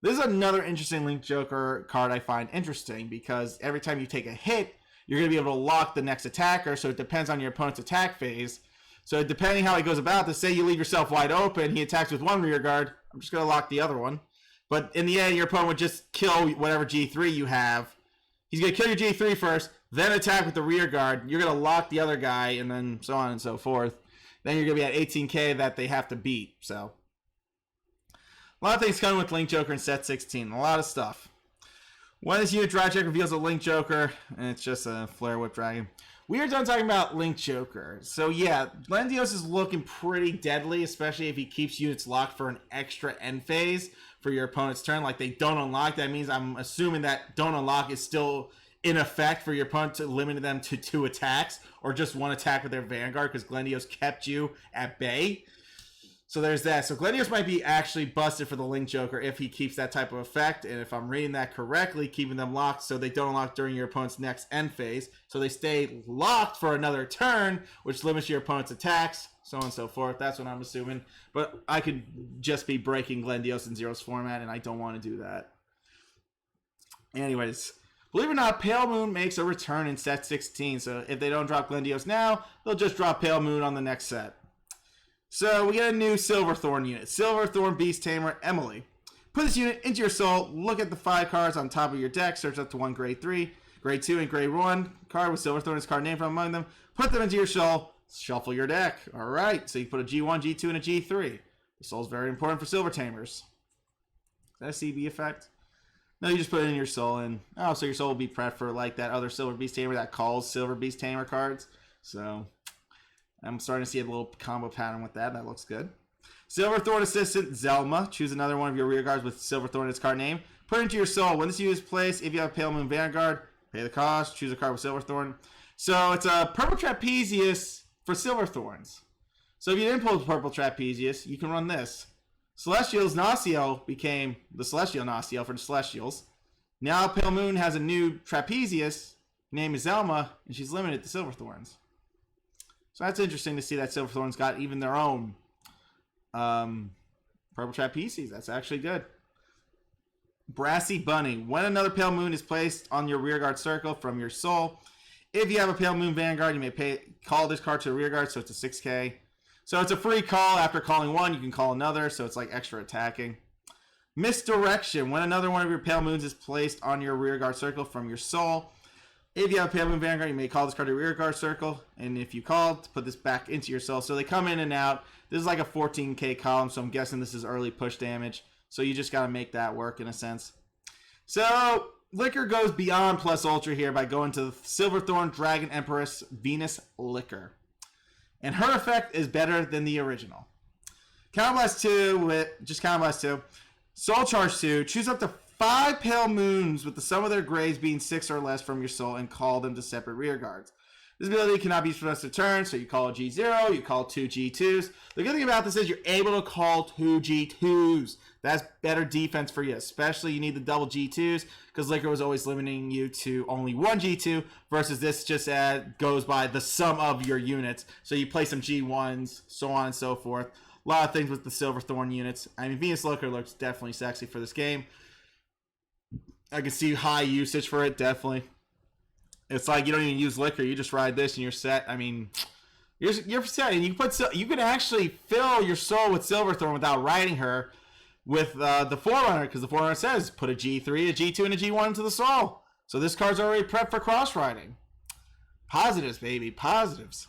This is another interesting Link Joker card I find interesting because every time you take a hit, you're going to be able to lock the next attacker, so it depends on your opponent's attack phase. So depending how he goes about this, say you leave yourself wide open, he attacks with one rear guard, I'm just going to lock the other one. But in the end, your opponent would just kill whatever G3 you have. He's going to kill your G3 first, then attack with the rear guard. You're going to lock the other guy, and then so on and so forth. Then you're going to be at 18k that they have to beat. So a lot of things coming with Link Joker in set 16. A lot of stuff. When this unit dry check reveals a Link Joker, and it's just a Flare Whip Dragon. We are done talking about Link Joker. So yeah, Glendios is looking pretty deadly, especially if he keeps units locked for an extra end phase for your opponent's turn. Like they don't unlock. That means I'm assuming that don't unlock is still in effect for your opponent to limit them to 2 attacks or just 1 attack with their Vanguard because Glendios kept you at bay. So there's that. So Glendios might be actually busted for the Link Joker if he keeps that type of effect. And if I'm reading that correctly, keeping them locked so they don't unlock during your opponent's next end phase. So they stay locked for another turn, which limits your opponent's attacks, so on and so forth. That's what I'm assuming. But I could just be breaking Glendios in Zero's format, and I don't want to do that. Anyways, believe it or not, Pale Moon makes a return in set 16. So if they don't drop Glendios now, they'll just drop Pale Moon on the next set. So we get a new Silverthorn unit. Silverthorn Beast Tamer Emily. Put this unit into your soul. Look at the 5 cards on top of your deck. Search up to 1 grade 3, grade 2, and grade 1 card with Silverthorn as card name from among them. Put them into your soul. Shuffle your deck. Alright, so you put a G1, G2, and a G3. The soul's very important for Silver Tamers. Is that a CB effect? No, you just put it in your soul, and oh, so your soul will be prepped for like that other Silver Beast Tamer that calls Silver Beast Tamer cards. So I'm starting to see a little combo pattern with that. That looks good. Silverthorn Assistant Zelma. Choose another one of your rear guards with Silverthorn as card name. Put it into your soul. When this unit is placed, if you have Pale Moon Vanguard, pay the cost. Choose a card with Silverthorn. So it's a Purple Trapezius for Silverthorns. So if you didn't pull the Purple Trapezius, you can run this. Celestial's Naciel became the Celestial Naciel for the Celestials. Now Pale Moon has a new Trapezius. Name is Zelma, and she's limited to Silverthorns. So that's interesting to see that Silverthorns got even their own Purple Trapezius. That's actually good. Brassy Bunny. When another Pale Moon is placed on your rearguard circle from your soul, if you have a Pale Moon Vanguard, you may call this card to the rearguard, so it's a 6k. So it's a free call. After calling one, you can call another, so it's like extra attacking. Misdirection. When another one of your Pale Moons is placed on your rearguard circle from your soul, if you have Pale Moon Vanguard, you may call this card to rear guard circle. And if you call, put this back into your soul. So they come in and out. This is like a 14k column, so I'm guessing this is early push damage. So you just got to make that work in a sense. So Liquor goes beyond plus ultra here by going to Silverthorn Dragon Empress Venus Liquor. And her effect is better than the original. Counterblast 2 with just Counterblast 2. Soul Charge 2. Choose up to 5 Pale Moons with the sum of their grades being 6 or less from your soul and call them to separate rear guards. This ability cannot be used for the rest of the turn, so you call a G0, you call 2 G2s. The good thing about this is you're able to call 2 G2s. That's better defense for you, especially you need the double G2s because Liquor was always limiting you to only 1 G2 versus this just goes by the sum of your units. So you play some G1s, so on and so forth. A lot of things with the Silverthorn units. I mean, Venus Liquor looks definitely sexy for this game. I can see high usage for it, definitely. It's like you don't even use Liquor, you just ride this and you're set. I mean, you're set. And you can actually fill your soul with Silverthorn without riding her with the Forerunner, because the Forerunner says put a G3, a G2, and a G1 into the soul. So this card's already prepped for cross-riding. Positives, baby, positives.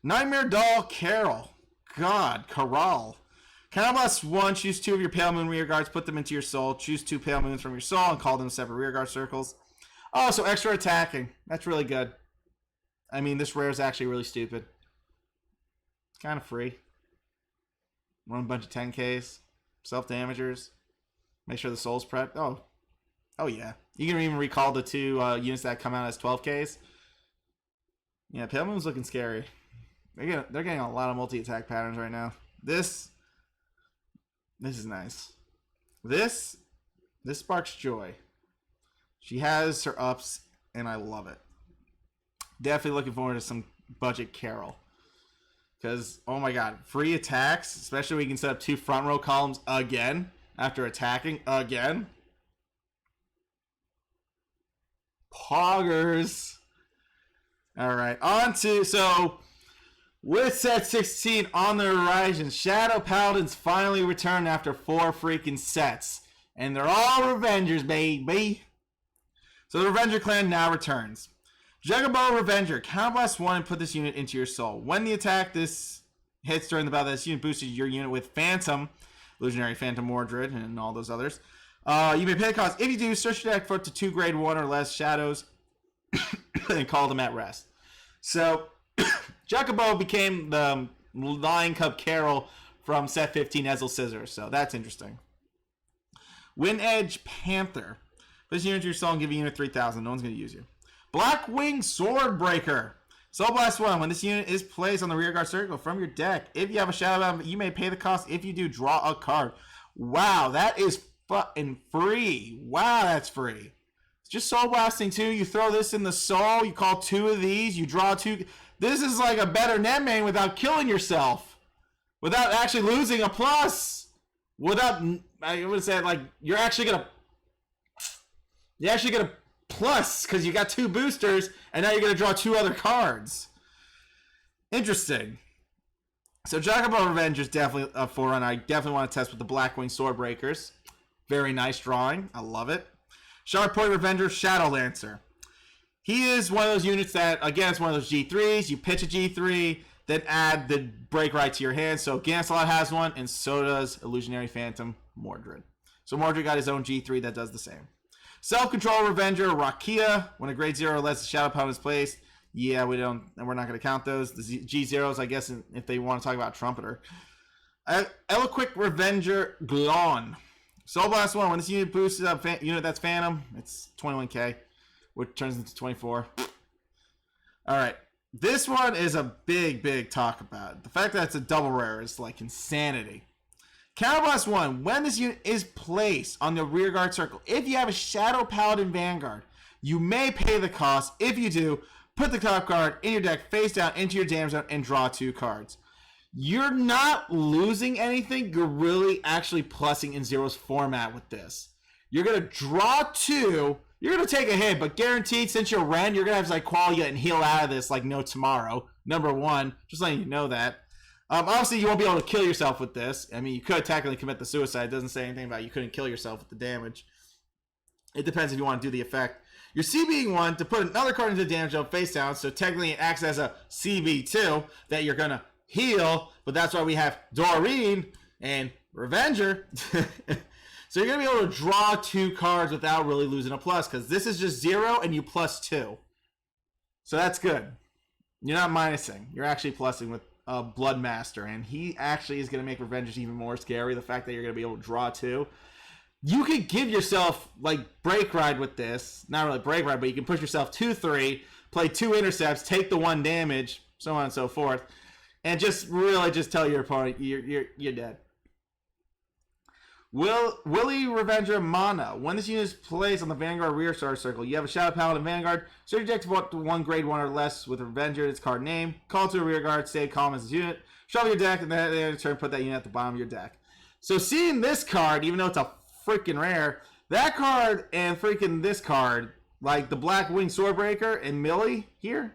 Nightmare Doll Carol. God, Corral. Counterblast 1, choose 2 of your Pale Moon rear guards, put them into your soul. Choose 2 Pale Moons from your soul and call them separate rear guard circles. Oh, so extra attacking. That's really good. I mean, this rare is actually really stupid. It's kind of free. Run a bunch of 10Ks. Self-damagers. Make sure the soul's prepped. Oh yeah. You can even recall the 2 units that come out as 12Ks. Yeah, Pale Moon's looking scary. They're getting a lot of multi-attack patterns right now. This is nice. This sparks joy. She has her ups, and I love it. Definitely looking forward to some budget Carol. Because, oh my god, free attacks, especially when you can set up 2 front row columns again after attacking again. Poggers. Alright, on to, so, with set 16 on the horizon, Shadow Paladins finally return after 4 freaking sets. And they're all Revengers, baby. So the Revenger clan now returns. Jugabo Revenger, counterblast 1 and put this unit into your soul. When the attack this hits during the battle, this unit boosted your unit with Phantom, Illusionary Phantom Mordred, and all those others. You may pay the cost. If you do, search your deck for up to 2 grade 1 or less shadows and call them at rest. So, Jacobo became the Lion Cub Carol from set 15 Ezel Scissors. So, that's interesting. Wind Edge Panther. This unit to your soul and give you unit 3,000. No one's going to use you. Blackwing Swordbreaker. Soul Blast 1. When this unit is placed on the rear guard circle from your deck, if you have a shadow bomb, you may pay the cost. If you do, draw a card. Wow, that is fucking free. Wow, that's free. It's just Soul Blasting 2. You throw this in the soul. You call 2 of these. You draw 2. This is like a better net main without killing yourself. Without actually losing a plus. Without, I would say, like, you're actually going to plus because you got 2 boosters and now you're going to draw 2 other cards. Interesting. So Jacobo Revenge is definitely a forerunner. I definitely want to test with the Blackwing Swordbreakers. Very nice drawing. I love it. Sharp Point Revenger Shadow Lancer. He is one of those units that, again, it's one of those G3s. You pitch a G3, then add the break right to your hand. So Gancelot has one, and so does Illusionary Phantom Mordred. So Mordred got his own G3 that does the same. Self-Control Revenger Rakia. When a grade 0 or less Shadow Pound is placed. Yeah, we're not going to count those. The G0s, I guess, if they want to talk about Trumpeter. Eloquic Revenger Glon. Soul Blast 1. When this unit boosts up unit that's Phantom, it's 21k, which turns into 24. Alright. This one is a big talk about. The fact that it's a double rare is like insanity. Counterblast 1. When this unit is placed on the rear guard circle, if you have a Shadow Paladin Vanguard, you may pay the cost. If you do, put the top card in your deck face down into your damage zone and draw 2 cards. You're not losing anything. You're really actually plussing in Zero's format with this. You're going to draw 2. You're going to take a hit, but guaranteed, since you're Ren, you're going to have like Qualia and heal out of this like no tomorrow. Number 1. Just letting you know that. Obviously, you won't be able to kill yourself with this. I mean, you could technically commit the suicide. It doesn't say anything about you couldn't kill yourself with the damage. It depends if you want to do the effect. Your CB1 to put another card into the damage zone face down, so technically it acts as a CB2 that you're going to heal, but that's why we have Doreen and Revenger. So you're going to be able to draw 2 cards without really losing a plus, because this is just 0 and you plus 2. So that's good. You're not minusing. You're actually plussing with Bloodmaster, and he actually is going to make Revengers even more scary. The fact that you're going to be able to draw 2. You could give yourself, like, Break Ride with this. Not really Break Ride, but you can push yourself 2-3, play 2 intercepts, take the 1 damage, so on and so forth, and just really just tell your opponent you're dead. Willy Revenger Mana. When this unit is placed on the Vanguard rear star circle, you have a Shadow Paladin Vanguard. So your deck to up to 1 grade 1 or less with Revenger, its card name. Call to a rear guard, save column as a unit. Shuffle your deck, and then at the end of the turn, put that unit at the bottom of your deck. So seeing this card, even though it's a freaking rare, that card and freaking this card, like the Blackwing Swordbreaker and Millie here,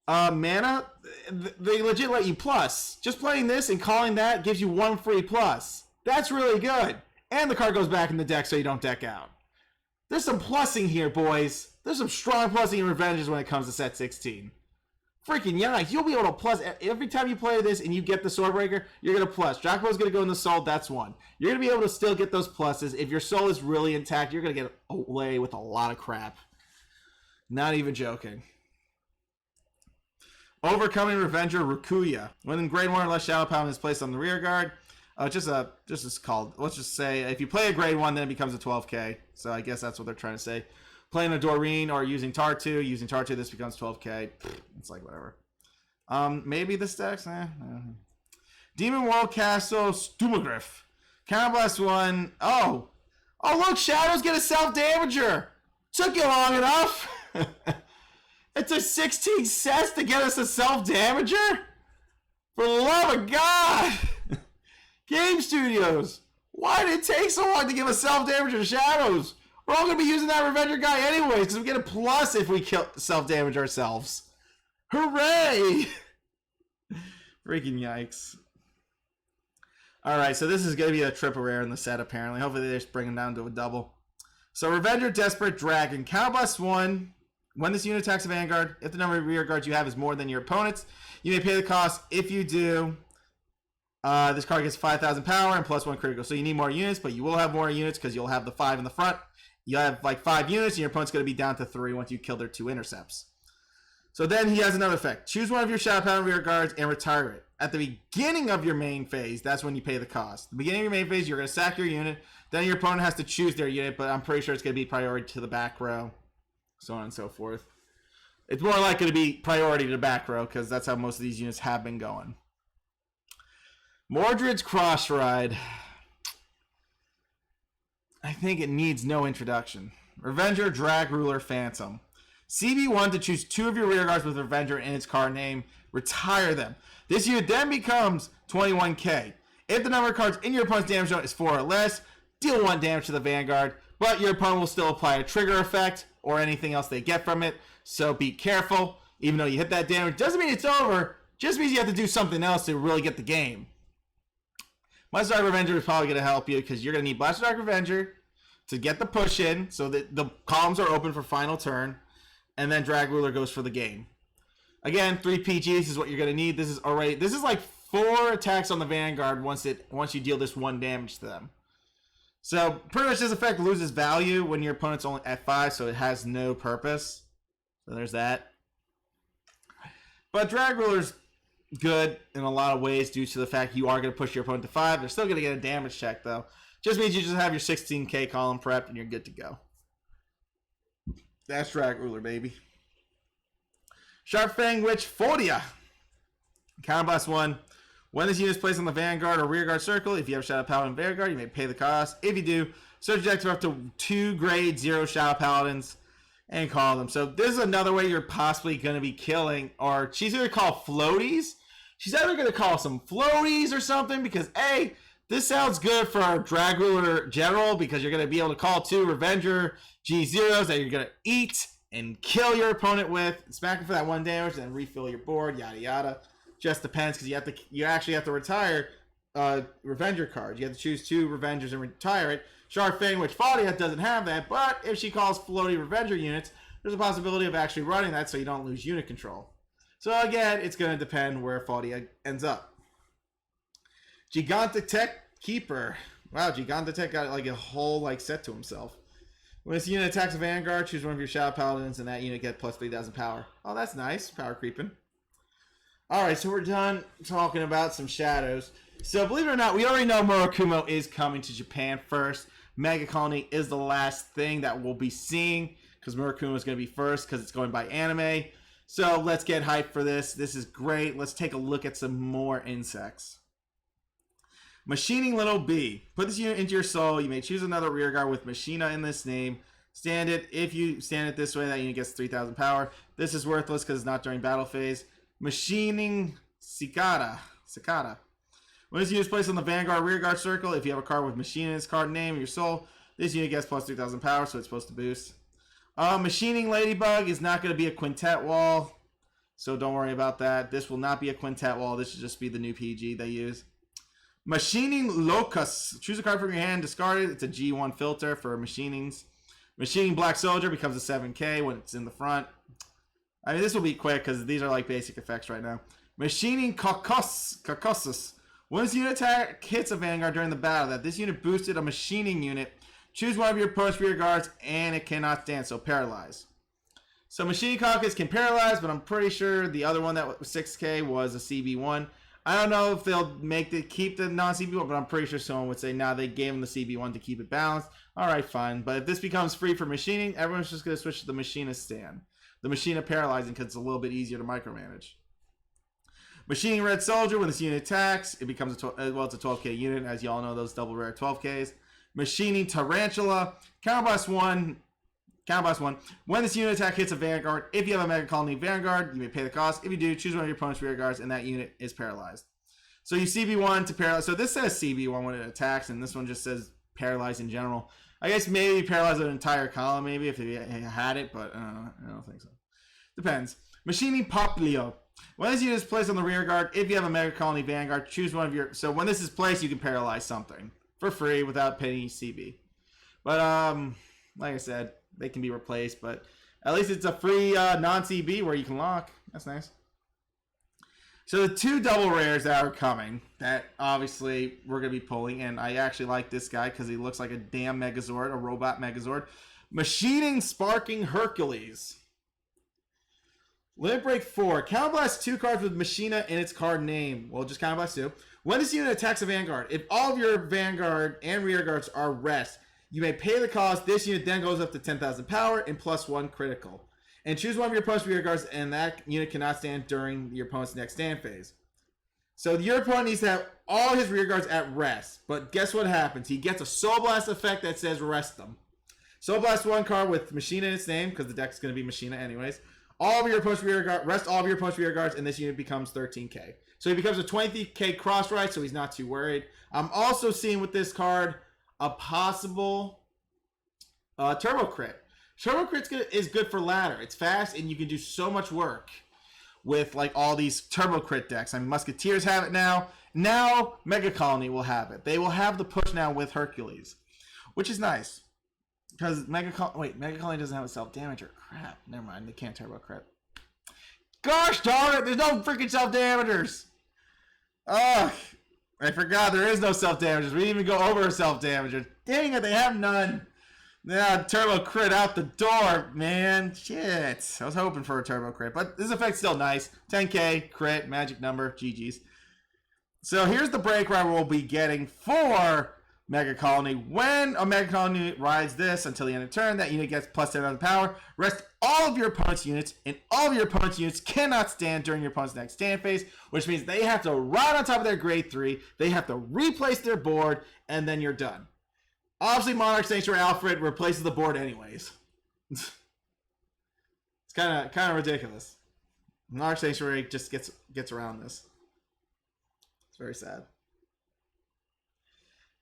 mana, they legit let you plus. Just playing this and calling that gives you 1 free plus. That's really good. And the card goes back in the deck so you don't deck out. There's some plussing here, boys. There's some strong plussing and revenges when it comes to set 16. Freaking yikes. You'll be able to plus. Every time you play this and you get the Swordbreaker, you're going to plus. Jacobo's going to go in the soul. That's 1. You're going to be able to still get those pluses. If your soul is really intact, you're going to get away with a lot of crap. Not even joking. Overcoming Revenger Rukuya. When in grade 1 or less Shadow Paladin is placed on the rear guard, just as called. Let's just say if you play a grade 1, then it becomes a 12k. So I guess that's what they're trying to say. Playing a Doreen or using Tar2, this becomes 12k. It's like whatever. Maybe this deck's Demon World Castle Stumagriff. Counterblast 1. Oh look, Shadows get a self-damager. Took you long enough. It took 16 sets to get us a self-damager? For the love of God! Game Studios! Why did it take so long to give a self-damager to Shadows? We're all going to be using that Revenger guy anyways, because we get a plus if we kill self-damage ourselves. Hooray! Freaking yikes. Alright, so this is going to be a triple rare in the set, apparently. Hopefully they just bring him down to a double. So Revenger Desperate Dragon. Counterblast 1. When this unit attacks a Vanguard, if the number of rear guards you have is more than your opponent's, you may pay the cost. If you do, This card gets 5,000 power and +1 critical. So you need more units, but you will have more units because you'll have the 5 in the front. You have like 5 units, and your opponent's going to be down to 3 once you kill their 2 intercepts. So then he has another effect. Choose one of your Shadow Paladin rear guards and retire it. At the beginning of your main phase, that's when you pay the cost. The beginning of your main phase, you're going to sack your unit. Then your opponent has to choose their unit, but I'm pretty sure it's going to be priority to the back row. So on and so forth. It's more likely to be priority to the back row because that's how most of these units have been going. Mordred's Cross Ride. I think it needs no introduction. Revenger, Drag Ruler, Phantom. CB1 to choose 2 of your rear guards with Revenger in its card name. Retire them. This unit then becomes 21k. If the number of cards in your opponent's damage zone is 4 or less, deal 1 damage to the Vanguard, but your opponent will still apply a trigger effect or anything else they get from it. So be careful. Even though you hit that damage, doesn't mean it's over. Just means you have to do something else to really get the game. Blaster Dark Revenger is probably going to help you because you're going to need Blaster Dark Revenger to get the push in so that the columns are open for final turn. And then Drag Ruler goes for the game. Again, 3 PGs is what you're going to need. This is like 4 attacks on the Vanguard once you deal this 1 damage to them. So pretty much this effect loses value when your opponent's only at 5, so it has no purpose. So there's that. But Drag Ruler's good in a lot of ways due to the fact you are going to push your opponent to 5. They're still going to get a damage check though. Just means you just have your 16k column prepped and you're good to go. That's Drag Ruler, baby. Sharp Fang Witch Fordia. Counterblast 1. When this unit is placed on the Vanguard or rear guard circle, if you have Shadow Paladin Vanguard, you may pay the cost. If you do, search your deck for up to 2 grade 0 Shadow Paladins and call them. So this is another way you're possibly going to be killing, or she's going to call floaties. She's either going to call some floaties or something because, A, this sounds good for our Drag Ruler General because you're going to be able to call 2 Revenger G0s that you're going to eat and kill your opponent with, smack them for that 1 damage, and then refill your board, yada yada. Just depends because you actually have to retire Revenger cards. You have to choose 2 Revengers and retire it. Sharp Fang, which Fordia doesn't have that, but if she calls floaty Revenger units, there's a possibility of actually running that so you don't lose unit control. So again, it's going to depend where Fordia ends up. Gigantotech Keeper. Wow, Gigantotech got like a whole set to himself. When this unit attacks a Vanguard, choose one of your Shadow Paladins, and that unit gets plus 3,000 power. Oh, that's nice. Power creeping. Alright, so we're done talking about some shadows. So, believe it or not, we already know Murakumo is coming to Japan first. Mega Colony is the last thing that we'll be seeing, because Murakumo is going to be first, because it's going by anime. So, let's get hyped for this. This is great. Let's take a look at some more insects. Machining Little Bee. Put this unit into your soul. You may choose another rear guard with Machina in this name. Stand it. If you stand it this way, that unit gets 3,000 power. This is worthless because it's not during battle phase. Machining Cicada. When this unit is placed on the Vanguard rear guard circle, if you have a card with Machina in its card name in your soul, this unit gets plus 3,000 power, so it's supposed to boost. Machining Ladybug is not going to be a quintet wall, so don't worry about that. This will not be a quintet wall. This should just be the new PG they use. Machining Locust. Choose a card from your hand, discard it. It's a G1 filter for machinings. Machining Black Soldier becomes a 7k when it's in the front. I mean, this will be quick because these are like basic effects right now. Machining Caucasus. When this unit attack hits a Vanguard during the battle, that this unit boosted a machining unit, choose one of your opponent's rear guards and it cannot stand, so paralyze. So Machining Caucasus can paralyze, but I'm pretty sure the other one that was 6k was a CB1. I don't know if they'll keep the non-CB1, but I'm pretty sure someone would say, nah, they gave him the CB1 to keep it balanced. Alright, fine. But if this becomes free for machining, everyone's just going to switch to the Machina stand. The Machina paralyzing because it's a little bit easier to micromanage. Machining Red Soldier, when this unit attacks, it becomes it's a 12k unit. As you all know, those double rare 12ks. Machining Tarantula, Counterblast 1. When this unit attack hits a Vanguard, if you have a Mega Colony Vanguard, you may pay the cost. If you do, choose one of your opponent's rear guards, and that unit is paralyzed. So you CB1 to paralyze. So this says CB1 when it attacks, and this one just says paralyze in general. I guess maybe paralyze an entire column, maybe, if it had it, but I don't think so. Depends. Machining Poplio. When this unit is placed on the rear guard, if you have a Mega Colony Vanguard, choose one of your... So when this is placed, you can paralyze something for free without paying CB. But, like I said, they can be replaced, but at least it's a free non-CB where you can lock. That's nice. So the 2 double rares that are coming, that obviously we're going to be pulling, and I actually like this guy because he looks like a damn Megazord, a robot Megazord. Machining Sparking Hercules. Limit Break 4. Counterblast 2 cards with Machina in its card name. Well, just Counterblast 2. When this unit attacks a Vanguard, if all of your Vanguard and rear guards are rest, you may pay the cost. This unit then goes up to 10,000 power and +1 critical. And choose one of your opponent's rear guards, and that unit cannot stand during your opponent's next stand phase. So your opponent needs to have all his rear guards at rest. But guess what happens? He gets a Soul Blast effect that says rest them. Soul Blast 1 card with Machina in its name, because the deck is going to be Machina anyways. All of your opponent's rear guards, rest all of your opponent's rear guards, and this unit becomes 13k. So he becomes a 20k cross ride, so he's not too worried. I'm also seeing with this card a possible Turbo Crit. Turbo Crit is good for ladder. It's fast, and you can do so much work with like all these Turbo Crit decks. I mean, Musketeers have it now. Now, Mega Colony will have it. They will have the push now with Hercules, which is nice. Because Mega Colony doesn't have a self-damager. Crap, never mind. They can't Turbo Crit. Gosh darn it, there's no freaking self-damagers. Ugh, I forgot there is no self-damagers. We didn't even go over a self-damager. Dang it, they have none. Yeah, Turbo Crit out the door, man. Shit. I was hoping for a Turbo Crit, but this effect's still nice. 10k, crit, magic number, GG's. So here's the break ride we'll be getting for Mega Colony. When a Mega Colony rides this until the end of turn, that unit gets +10,000 power. Rest all of your opponent's units, and all of your opponent's units cannot stand during your opponent's next stand phase, which means they have to ride on top of their grade 3, they have to replace their board, and then you're done. Obviously, Monarch Sanctuary Alfred replaces the board anyways. It's kind of ridiculous. Monarch Sanctuary just gets around this. It's very sad.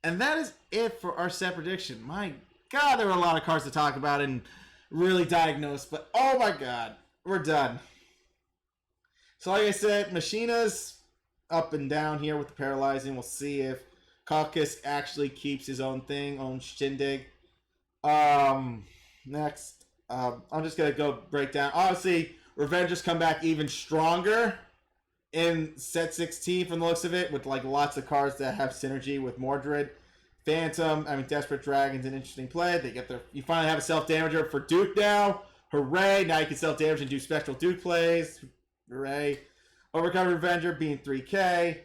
And that is it for our set prediction. My God, there were a lot of cards to talk about and really diagnose, but oh my God, we're done. So like I said, Machina's up and down here with the paralyzing. We'll see if Caucus actually keeps his own thing, own shindig. Next, I'm just going to go break down. Obviously, Revengers come back even stronger in set 16 from the looks of it, with like lots of cards that have synergy with Mordred. Phantom, Desperate Dragon's an interesting play. They get you finally have a self-damager for Duke now. Hooray, now you can self-damage and do special Duke plays. Hooray. Overcovered Revenger being 3k.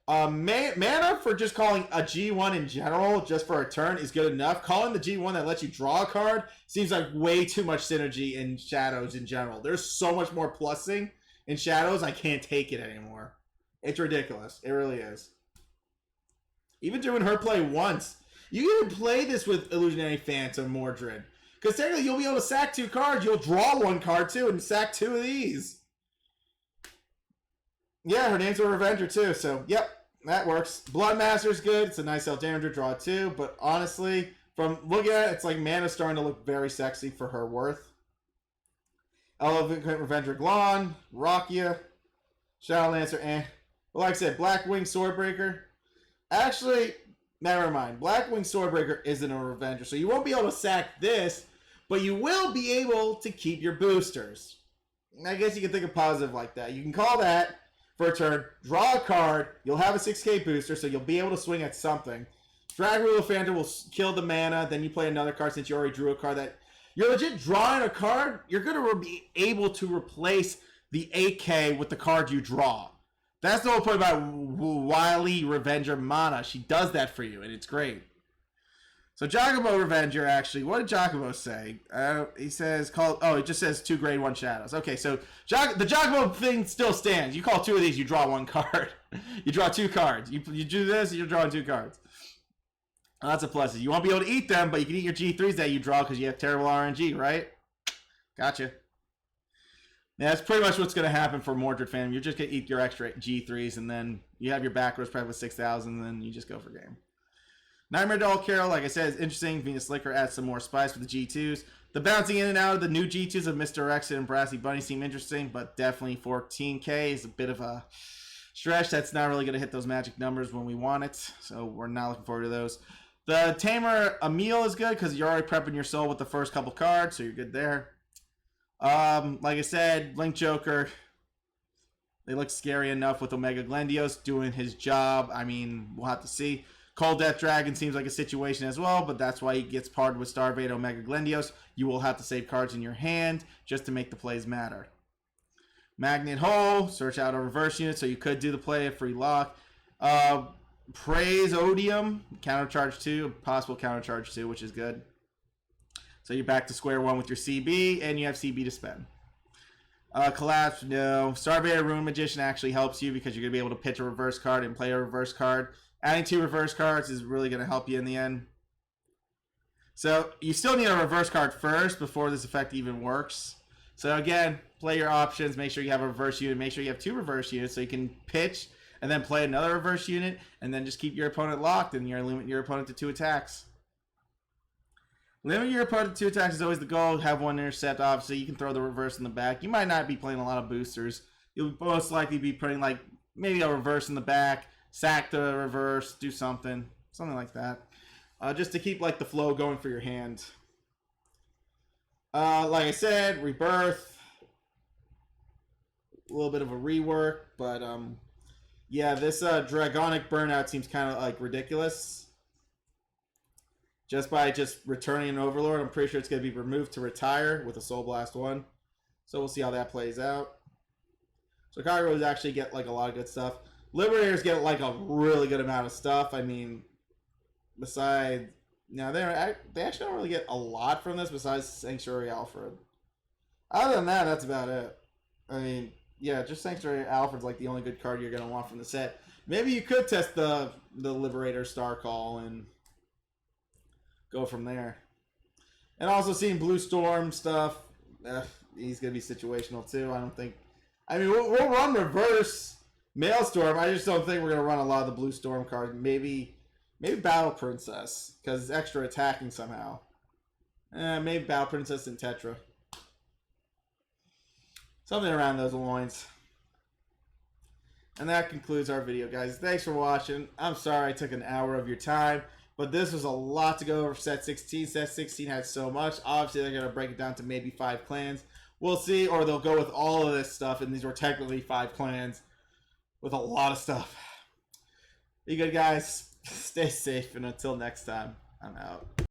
Mana for just calling a G1 in general, just for a turn, is good enough. Calling the G1 that lets you draw a card seems like way too much synergy in Shadows in general. There's so much more plussing in Shadows, I can't take it anymore. It's ridiculous. It really is. Even doing her play once. You can even play this with Illusionary Phantom Mordred. Because technically you'll be able to sack 2 cards. You'll draw 1 card too and sack 2 of these. Yeah, her name's a Revenger too. So, yep. That works. Bloodmaster's good. It's a nice self-damager, draw 2. But honestly, from looking at it, it's like Mana's starting to look very sexy for her worth. Elephant Revenger Glon, Rakia, Shadow Lancer, But like I said, Blackwing Swordbreaker. Actually, never mind. Blackwing Swordbreaker isn't a Revenger, so you won't be able to sack this, but you will be able to keep your boosters. I guess you can think of positive like that. You can call that for a turn, draw a card, you'll have a 6k booster, so you'll be able to swing at something. Drag Rule of Phantom will kill the mana, then you play another card since you already drew a card that... You're legit drawing a card, you're going to be able to replace the 8k with the card you draw. That's the whole point about Wily Revenger Mana. She does that for you, and it's great. So Jacobo Revenger, actually, what did Jacobo say? He says, it just says 2 grade 1 shadows. Okay, so the Jacobo thing still stands. You call 2 of these, you draw 1 card. You draw 2 cards. You do this, you're drawing 2 cards. Lots of pluses. You won't be able to eat them, but you can eat your G3s that you draw because you have terrible RNG, right? Gotcha. Yeah, that's pretty much what's going to happen for Mordred Phantom. You're just going to eat your extra G3s, and then you have your back rows probably with 6,000, and then you just go for game. Nightmare Doll Carol, like I said, is interesting. Venus Liquor adds some more spice for the G2s. The bouncing in and out of the new G2s of Mr. Exit and Brassy Bunny seem interesting, but definitely 14k is a bit of a stretch. That's not really going to hit those magic numbers when we want it, so we're not looking forward to those. The Tamer Emil is good because you're already prepping your soul with the first couple cards, so you're good there. Like I said, Link Joker. They look scary enough with Omega Glendios doing his job. I mean, we'll have to see. Cold Death Dragon seems like a situation as well, but that's why he gets paired with Starvader Omega Glendios. You will have to save cards in your hand just to make the plays matter. Magnet Hole, search out a reverse unit, so you could do the play of free lock. Praise Odium, countercharge 2, possible countercharge 2, which is good. So you're back to square one with your CB, and you have CB to spend. Collapse, no. Starvader Rune Magician actually helps you because you're going to be able to pitch a reverse card and play a reverse card. Adding 2 reverse cards is really going to help you in the end. So you still need a reverse card first before this effect even works. So again, play your options. Make sure you have a reverse unit. Make sure you have 2 reverse units so you can pitch and then play another reverse unit and then just keep your opponent locked and you're limit your opponent to 2 attacks. Limit your opponent to 2 attacks is always the goal. Have 1 intercept, obviously. You can throw the reverse in the back. You might not be playing a lot of boosters. You'll most likely be putting like maybe a reverse in the back. Sack the reverse, do something like that, just to keep like the flow going for your hand. Like I said, Rebirth, a little bit of a rework, but yeah, this Dragonic Burnout seems kind of like ridiculous. Just by returning an Overlord, I'm pretty sure it's going to be removed to retire with a Soul Blast 1. So we'll see how that plays out. So Kagero actually get like a lot of good stuff. Liberators get like a really good amount of stuff. I mean, besides, now they actually don't really get a lot from this besides Sanctuary Alfred. Other than that, that's about it. I mean, yeah, just Sanctuary Alfred's like the only good card you're gonna want from the set. Maybe you could test the Liberator Star Call and go from there. And also seeing Blue Storm stuff, he's gonna be situational too. I don't think. I mean, we'll run reverse Maelstrom. I just don't think we're going to run a lot of the Blue Storm cards. Maybe Battle Princess, because it's extra attacking somehow. Maybe Battle Princess and Tetra. Something around those lines. And that concludes our video, guys. Thanks for watching. I'm sorry I took an hour of your time, but this was a lot to go over for Set 16. Set 16 had so much. Obviously, they're going to break it down to maybe 5 clans. We'll see, or they'll go with all of this stuff, and these were technically 5 clans. With a lot of stuff. Be good, guys. Stay safe, and until next time, I'm out.